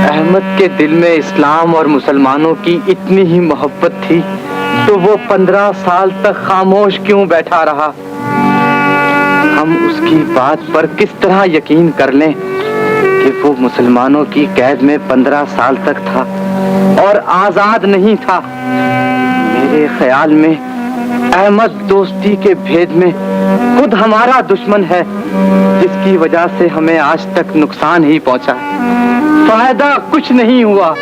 अहमद के दिल में इस्लाम और मुसलमानों की इतनी ही मोहब्बत थी तो वो 15 साल तक खामोश क्यों बैठा रहा? हम उसकी बात पर किस तरह यकीन कर लें कि वो मुसलमानों की कैद में 15 साल तक था और आजाद नहीं था। मेरे ख्याल में अहमद दोस्ती के भेद में खुद हमारा दुश्मन है, जिसकी वजह से हमें आज तक नुकसान ही पहुंचा, फायदा कुछ नहीं हुआ।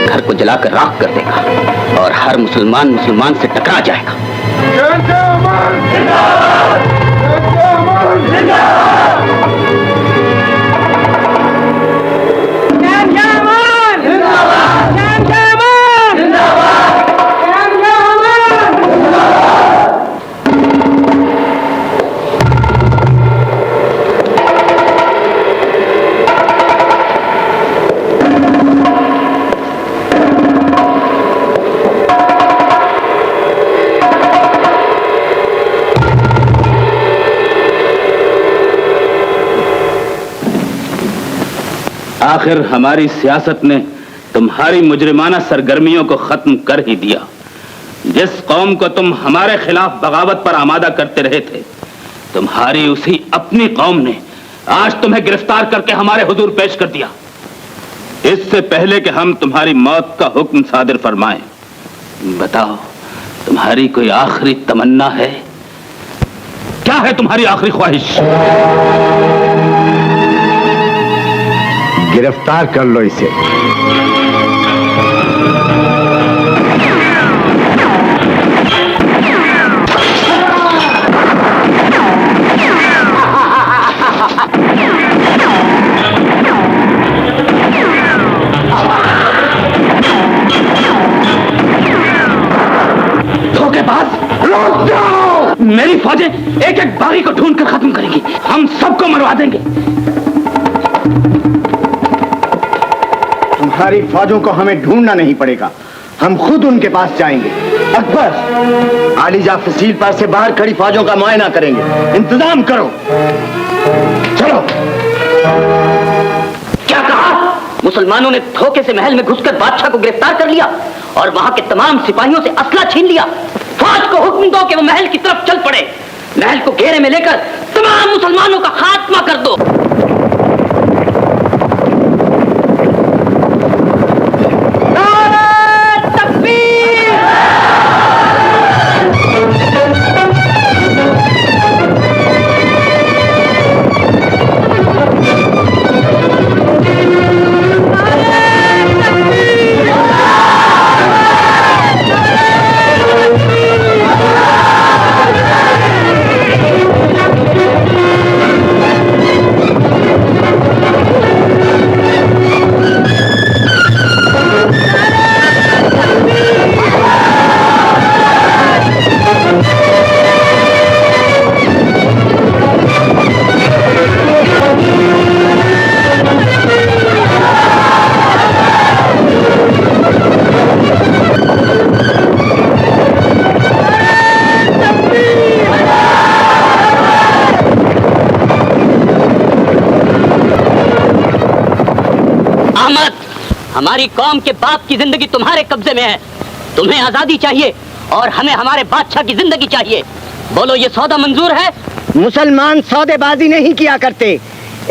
घर को जलाकर राख कर देगा और हर मुसलमान से टकरा जाएगा। आखिर हमारी सियासत ने तुम्हारी मुजरिमाना सरगर्मियों को खत्म कर ही दिया। जिस कौम को तुम हमारे खिलाफ बगावत पर आमादा करते रहे थे, तुम्हारी उसी अपनी कौम ने आज तुम्हें गिरफ्तार करके हमारे हुजूर पेश कर दिया। इससे पहले कि हम तुम्हारी मौत का हुक्म सादिर फरमाएं, बताओ तुम्हारी कोई आखिरी तमन्ना है? क्या है तुम्हारी आखिरी ख्वाहिश? गिरफ्तार कर लो इसे। धोखेबाज, रोक जाओ! मेरी फौजें एक एक बागी को ढूंढकर खत्म करेंगी, हम सबको मरवा देंगे। तुम्हारी फौजों को हमें ढूंढना नहीं पड़ेगा, हम खुद उनके पास जाएंगे। अकबर, आलिजा फसील पास से बाहर खड़ी फौजों का मुआयना करेंगे। इंतजाम करो, चलो। क्या कहा? मुसलमानों ने धोखे से महल में घुसकर बादशाह को गिरफ्तार कर लिया और वहां के तमाम सिपाहियों से असला छीन लिया। फौज को हुक्म दो कि वो महल की तरफ चल पड़े। महल को घेरे में लेकर तमाम मुसलमानों का खात्मा कर दो। हमारी कौम के बाप की जिंदगी तुम्हारे कब्जे में है। तुम्हें आजादी चाहिए और हमें हमारे बादशाह की जिंदगी चाहिए। बोलो, ये सौदा मंजूर है? मुसलमान सौदेबाजी नहीं किया करते।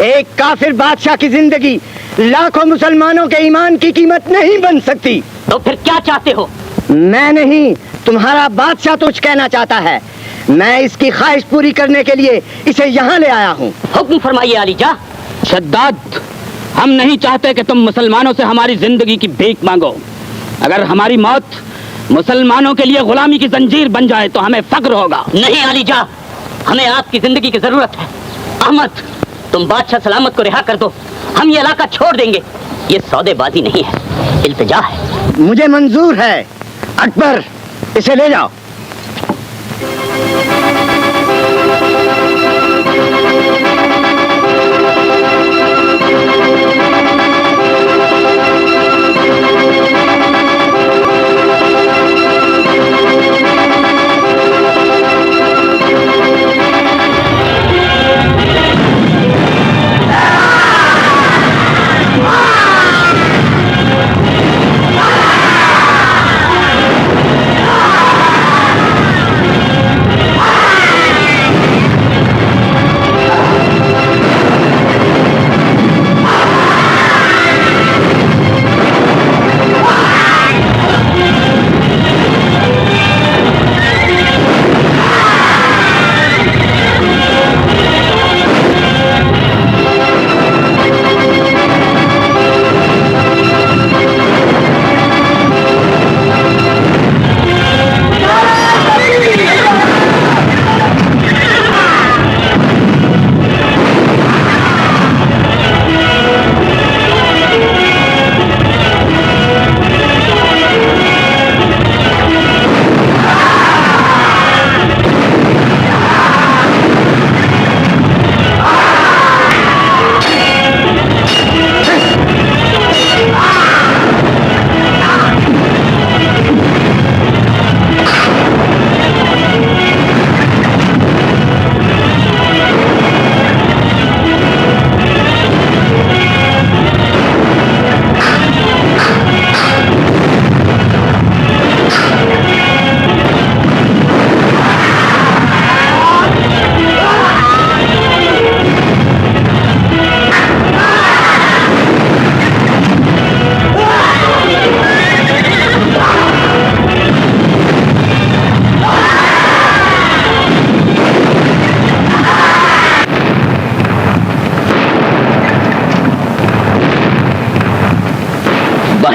एक काफिर बादशाह की जिंदगी लाखों मुसलमानों के ईमान की कीमत नहीं बन सकती। तो फिर क्या चाहते हो? मैं नहीं, तुम्हारा बादशाह तुझ कहना चाहता है। मैं इसकी ख्वाहिश पूरी करने के लिए इसे यहाँ ले आया हूँ। हुक्म फरमाइए आलीजा। शद्दाद, हम नहीं चाहते कि तुम मुसलमानों से हमारी जिंदगी की भीख मांगो। अगर हमारी मौत मुसलमानों के लिए गुलामी की जंजीर बन जाए तो हमें फक्र होगा। नहीं आलीजा, हमें आपकी जिंदगी की जरूरत है। अहमद, तुम बादशाह सलामत को रिहा कर दो, हम ये इलाका छोड़ देंगे। ये सौदेबाजी नहीं है, इल्तिजा है। मुझे मंजूर है। अकबर, इसे ले जाओ।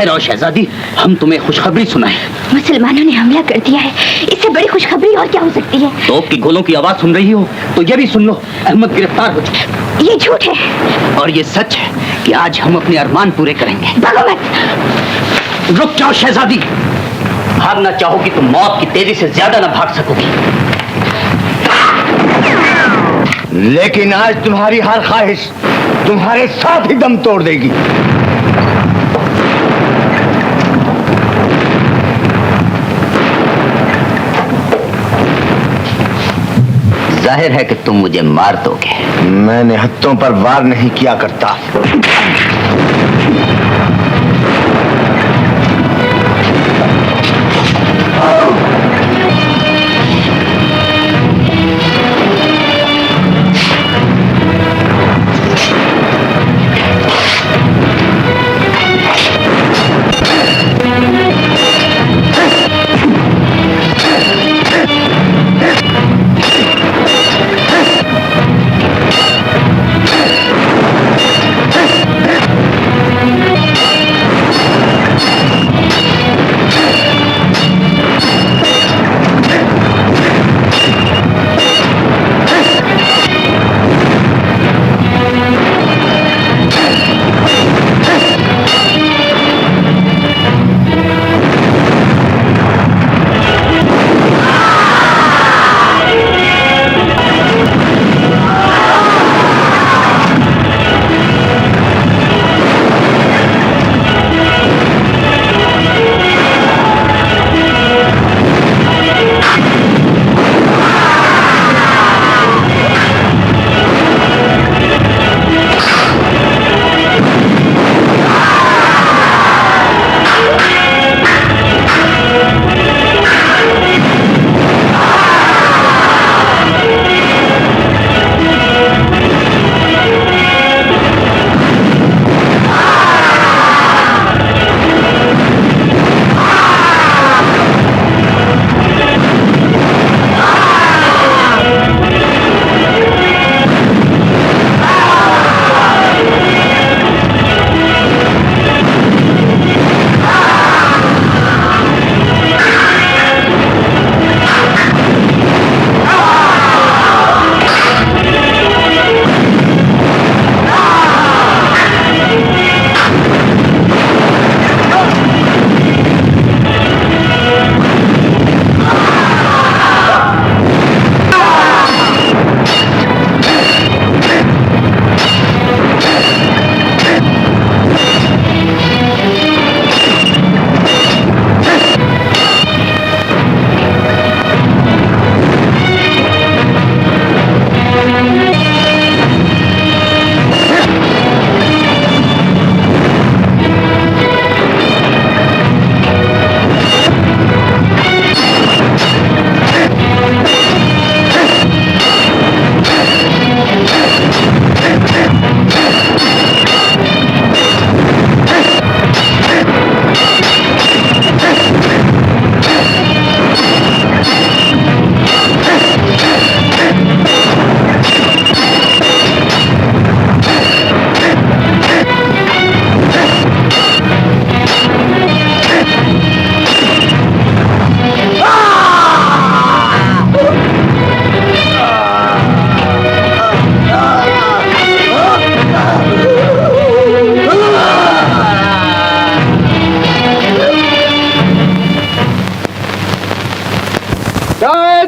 रहो शहजादी, हम तुम्हें खुशखबरी सुनाएं। मुसलमानों ने हमला कर दिया है। इससे बड़ी खुशखबरी और क्या हो सकती है? तोप की गोलों की आवाज सुन रही हो तो ये भी सुन लो, अहमद गिरफ्तार हो चुका। ये झूठ है और ये सच है कि आज हम अपने अरमान पूरे करेंगे। भागो मत। रुक जाओ शहजादी, भागना चाहोगी तो मौत की तेजी से ज्यादा ना भाग सकोगी। लेकिन आज तुम्हारी हर ख्वाहिश तुम्हारे साथ ही दम तोड़ देगी। जाहिर है कि तुम मुझे मार दोगे। मैंने हत्थों पर वार नहीं किया करता।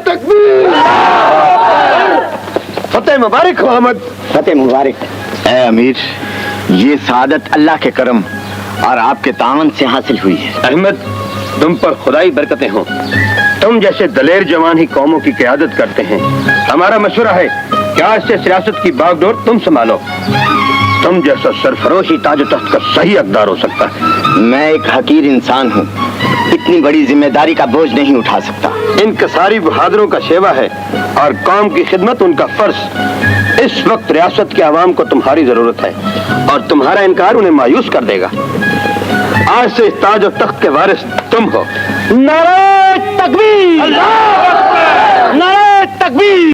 तकबीर। फतेह मुबारक हो अहमद। फतेह मुबारक। ए अमीर, ये सादत अल्लाह के करम और आपके तावन से हासिल हुई है। अहमद, तुम पर खुदाई बरकतें हो। तुम जैसे दलेर जवान ही कौमों की क़यादत करते हैं। हमारा मशवरा है कि आज से सियासत की बागडोर तुम संभालो। तुम जैसा सरफरोश ही ताज तख्त का सही हकदार हो सकता है। मैं एक हकीर इंसान हूँ, इतनी बड़ी जिम्मेदारी का बोझ नहीं उठा सकता। इनके सारी बहादुरों का सेवा है और कौम की खिदमत उनका फर्ज। इस वक्त रियासत के अवाम को तुम्हारी जरूरत है और तुम्हारा इनकार उन्हें मायूस कर देगा। आज से ताज और तख्त के वारिस तुम हो। नारे तकबीर! नारे तकबीर!